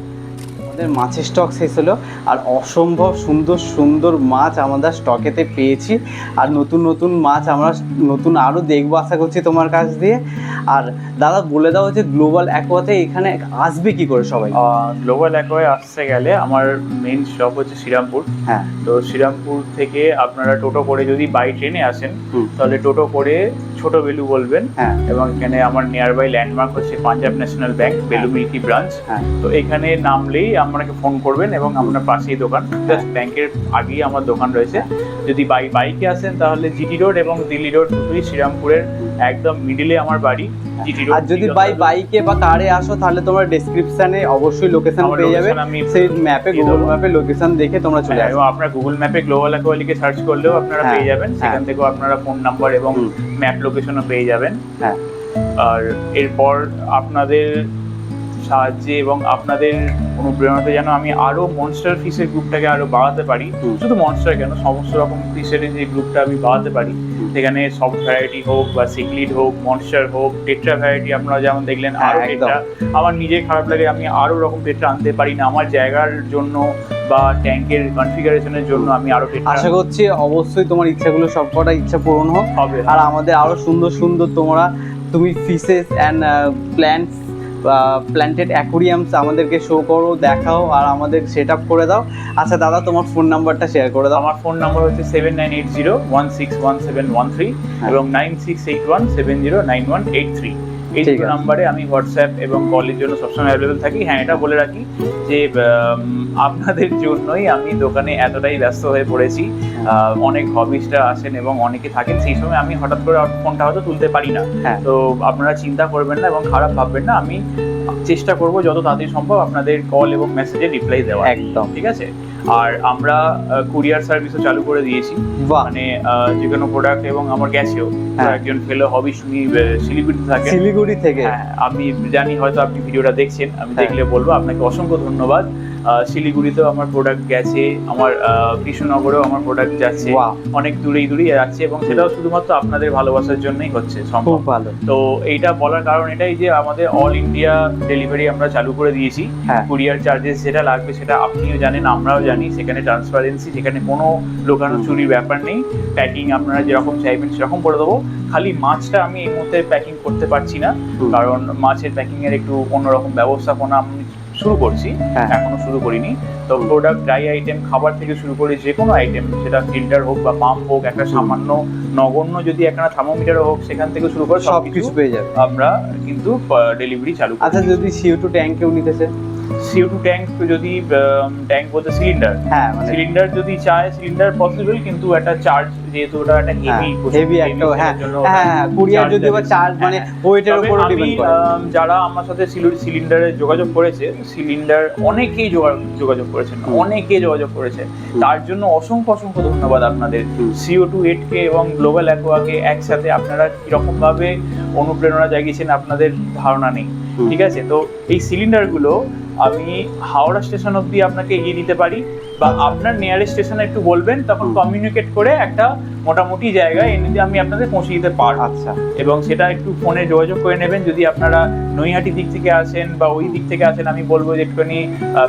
আমাদের মাছের স্টক শেষ হলো, আর অসম্ভব সুন্দর সুন্দর মাছ আমরা স্টকেতে পেয়েছি, আর নতুন নতুন মাছ আমরা নতুন আরও দেখবো আশা করছি তোমার কাছ দিয়ে। আর দাদা বলে দাও যে গ্লোবাল অ্যাকোয়াতে এখানে আসবে কি করে সবাই? গ্লোবাল অ্যাকোয়ায় আসতে গেলে আমার মেইন শপ হচ্ছে শ্রীরামপুর। হ্যাঁ তো শ্রীরামপুর থেকে আপনারা টোটো করে যদি বাই ট্রেনে আসেন হুম। তাহলে টোটো করে ছোট বেলু বলবেন, হ্যাঁ এবং এখানে আমার নিয়ার বাই ল্যান্ডমার্ক হচ্ছে পাঞ্জাব ন্যাশনাল ব্যাংক বেলু মিল্কি ব্রাঞ্চ। হ্যাঁ তো এখানে নামলেই আপনাকে ফোন করবেন এবং আপনার পাশেই দোকান, জাস্ট ব্যাংকের আগেই আমার দোকান রয়েছে। যদি বাইকে আসেন তাহলে জিটি রোড এবং দিল্লি রোড দুটোই শ্রীরামপুরের একদম মিডিলে আমার বাড়ি। জিটি রোড আর যদি বাইকে বা কারে আসো তাহলে তোমরা ডেসক্রিপশনে অবশ্যই লোকেশন আমার পেয়ে যাবে, location আমি সেই ম্যাপে দিয়ে গুগল দেবো। ম্যাপে লোকেশন দেখে তোমরা চলে হ্যাঁ, আসবে। এবং আপনার গুগল ম্যাপে গ্লোবাল অ্যাকোয়া লিখে সার্চ করলেও আপনারা হ্যাঁ, পেয়ে যাবেন, সেখান হ্যাঁ। থেকেও আপনারা ফোন নাম্বার এবং হুম। ম্যাপ লোকেশনও পেয়ে যাবেন। হ্যাঁ আর এরপর আপনাদের সাহায্যে এবং আপনাদের অনুপ্রেরণাতে যেন আমি আরো মনস্টার ফিশের গ্রুপটাকে আরো বাড়াতে পারি, হুম। শুধু মনস্টার কেন সমস্ত রকম ফিশের যে গ্রুপটা আমি বাড়াতে পারি, সেখানে সফট ভ্যারাইটি হোক বা সিকলিড হোক, মনস্টার হোক, টেট্রা ভ্যারাইটি আপনারা যেমন দেখলেন, হ্যাঁ, আরো একদম। টেট্রা। আমার নিজের খারাপ লাগে আমি আরো রকম টেট্রা আনতে পারি না, আমার জায়গার জন্য বা ট্যাঙ্কের কনফিগারেশনের জন্য আমি আরো টেট্রা আশা করছি অবশ্যই তোমার ইচ্ছাগুলো সবকটা ইচ্ছা পূরণ হোক, হবে। আর আমাদের আরো সুন্দর সুন্দর তুমি ফিশেস অ্যান্ড প্ল্যান্টস প্ল্যান্টেড অ্যাকোরিয়ামস আমাদেরকে শো করো, দেখাও, আর আমাদের সেট আপ করে দাও। আচ্ছা দাদা তোমার ফোন নাম্বারটা শেয়ার করে দাও। আমার ফোন নাম্বার হচ্ছে 7980161713 হ্যাঁ। এবং 9681709183। এই ঠিক দুটো আছে। নাম্বারে আমি হোয়াটসঅ্যাপ এবং কলের জন্য সবসময় অ্যাভেলেবল থাকি। হ্যাঁ, এটা বলে রাখি যে আপনাদের জন্যই আমি দোকানে এতটাই ব্যস্ত হয়ে পড়েছি। অনেক হবিস্টরা আসেন এবং অনেকে থাকেন, সেই সময় আমি হঠাৎ করে ফোনটা হয়তো তুলতে পারি না। হ্যাঁ। তো আপনারা চিন্তা করবেন না এবং খারাপ ভাববেন না, আমি চেষ্টা করব যত তাড়াতাড়ি সম্ভব আপনাদের কল এবং মেসেজে রিপ্লাই দেওয়া। একদম ঠিক আছে। আর আমরা কুরিয়ার সার্ভিসও চালু করে দিয়েছি, বাহ, মানে যে কোনো প্রোডাক্ট, এবং আমার গেছেও হ্যাঁ। একজন ফেলো হবিস উনি শিলিগুড়িতে থাকেন। শিলিগুড়ি থেকে। হ্যাঁ, আমি জানি হয়তো আপনি ভিডিওটা দেখছেন, আমি হ্যাঁ। দেখলে বলবো আপনাকে অসংখ্য ধন্যবাদ। শিলিগুড়িতেও আমার প্রোডাক্ট গেছে, আমার কৃষ্ণনগরেও আমার প্রোডাক্ট যাচ্ছে, Wow. অনেক দূরেই যাচ্ছে, এবং সেটাও শুধুমাত্র আপনাদের ভালোবাসার জন্যই হচ্ছে সম্ভব। খুব ভালো। তো এইটা বলার কারণ এটাই যে আমাদের অল ইন্ডিয়া ডেলিভারি আমরা চালু করে দিয়েছি। হ্যাঁ। কুরিয়ার চার্জেস যেটা লাগবে সেটা আপনিও জানেন, আমরাও জানি, সেখানে ট্রান্সপারেন্সি, সেখানে কোনো লোকানো চুরির ব্যাপার নেই। প্যাকিং আপনারা যেরকম চাইবেন সেরকম করে দেবো। খালি মাছটা আমি এই মুহূর্তে প্যাকিং করতে পারছি না, কারণ মাছের প্যাকিং এর একটু অন্যরকম ব্যবস্থাপনা আমি শুরু করছি, হ্যাঁ। এখনো শুরু করিনি। তো প্রোডাক্ট, ড্রাই আইটেম, খাবার থেকে শুরু করে যে কোনো আইটেম, সেটা ফিল্টার হোক বা পাম্প হোক, একটা সামান্য নগণ্য যদি একটা থার্মোমিটারও হোক, সেখান থেকে শুরু করে সবকিছু পেয়ে যাবে। আমরা কিন্তু ডেলিভারি চালু করি। আচ্ছা, যদি CO2 ট্যাঙ্ক কেউ নিতেছে? CO2 ট্যাঙ্ক যদি ট্যাঙ্ক বলতে সিলিন্ডার, হ্যাঁ, মানে সিলিন্ডার যদি চায়, সিলিন্ডার পসিবল, কিন্তু একটা চার্জ, যেহেতু ওটা একটা হেভি একটা, হ্যাঁ হ্যাঁ, কুরিয়ার যদি বা চার্জ মানে ওয়েটের উপর ডিপেন্ড করে। যারা আমার সাথে সিলিন্ডারে যোগাযোগ করেছে, সিলিন্ডার অনেকেই যোগাযোগ করেছেন, অনেকেই যোগাযোগ করেছে, তার জন্য অসংখ্য অসংখ্য ধন্যবাদ আপনাদের। CO2 8কে এবং গ্লোবাল অ্যাকোয়াকে একসাথে আপনারা কিরকম ভাবে অনুপ্রেরণা জাগিয়েছেন আপনাদের ধারণা নেই। ঠিক আছে, তো এই সিলিন্ডারগুলো আমি হাওড়া স্টেশন অবধি আপনাকে এগিয়ে দিতে পারি, বা আপনার নিয়ারেস্ট স্টেশনে একটু বলবেন, তখন কমিউনিকেট করে একটা মোটামুটি জায়গায় এনে আমি আপনাদের পৌঁছে দিতে পারবো। আচ্ছা, এবং সেটা একটু ফোনে যোগাযোগ করে নেবেন। যদি আপনারা নৈহাটি দিক থেকে আসেন বা ওই দিক থেকে আসেন, আমি বলবো যে একটুখানি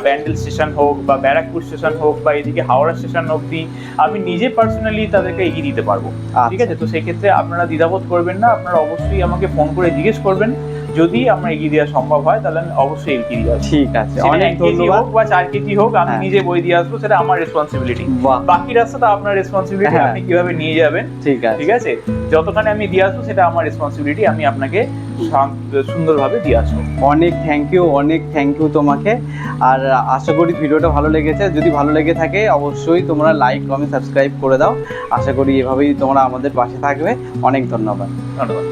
ব্যান্ডেল স্টেশন হোক বা ব্যারাকপুর স্টেশন হোক বা এদিকে হাওড়া স্টেশন অবধি আমি নিজে পার্সোনালি তাদেরকে এগিয়ে দিতে পারবো। ঠিক আছে, তো সেই ক্ষেত্রে আপনারা দ্বিধাবোধ করবেন না, আপনারা অবশ্যই আমাকে ফোন করে জিজ্ঞেস করবেন। যদি আমার এগিয়ে দেওয়া সম্ভব হয় তাহলে আমি অবশ্যই এগিয়ে দিয়ে আসবো। ঠিক আছে, সেটা অনেক 1 কেজি ধন্যবাদ। হোক বা 4 কেজি হোক, আমি হ্যাঁ। নিজে বই দিয়ে আসবো, সেটা আমার রেসপন্সিবিলিটি। বাহ। বাকি রাস্তাটা আপনার রেসপন্সিবিলিটি, হ্যাঁ। আপনি কিভাবে নিয়ে যাবেন। ঠিক আছে, ঠিক আছে, যতখানি আমি দিয়ে আসবো সেটা আমার রেসপন্সিবিলিটি, আমি আপনাকে সুন্দরভাবে দিয়ে আসবো। অনেক থ্যাংক ইউ তোমাকে। আর আশা করি ভিডিওটা ভালো লেগেছে। যদি ভালো লেগে থাকে অবশ্যই তোমরা লাইক, কমেন্ট, সাবস্ক্রাইব করে দাও। আশা করি এভাবেই তোমরা আমাদের পাশে থাকবে। অনেক ধন্যবাদ। ধন্যবাদ।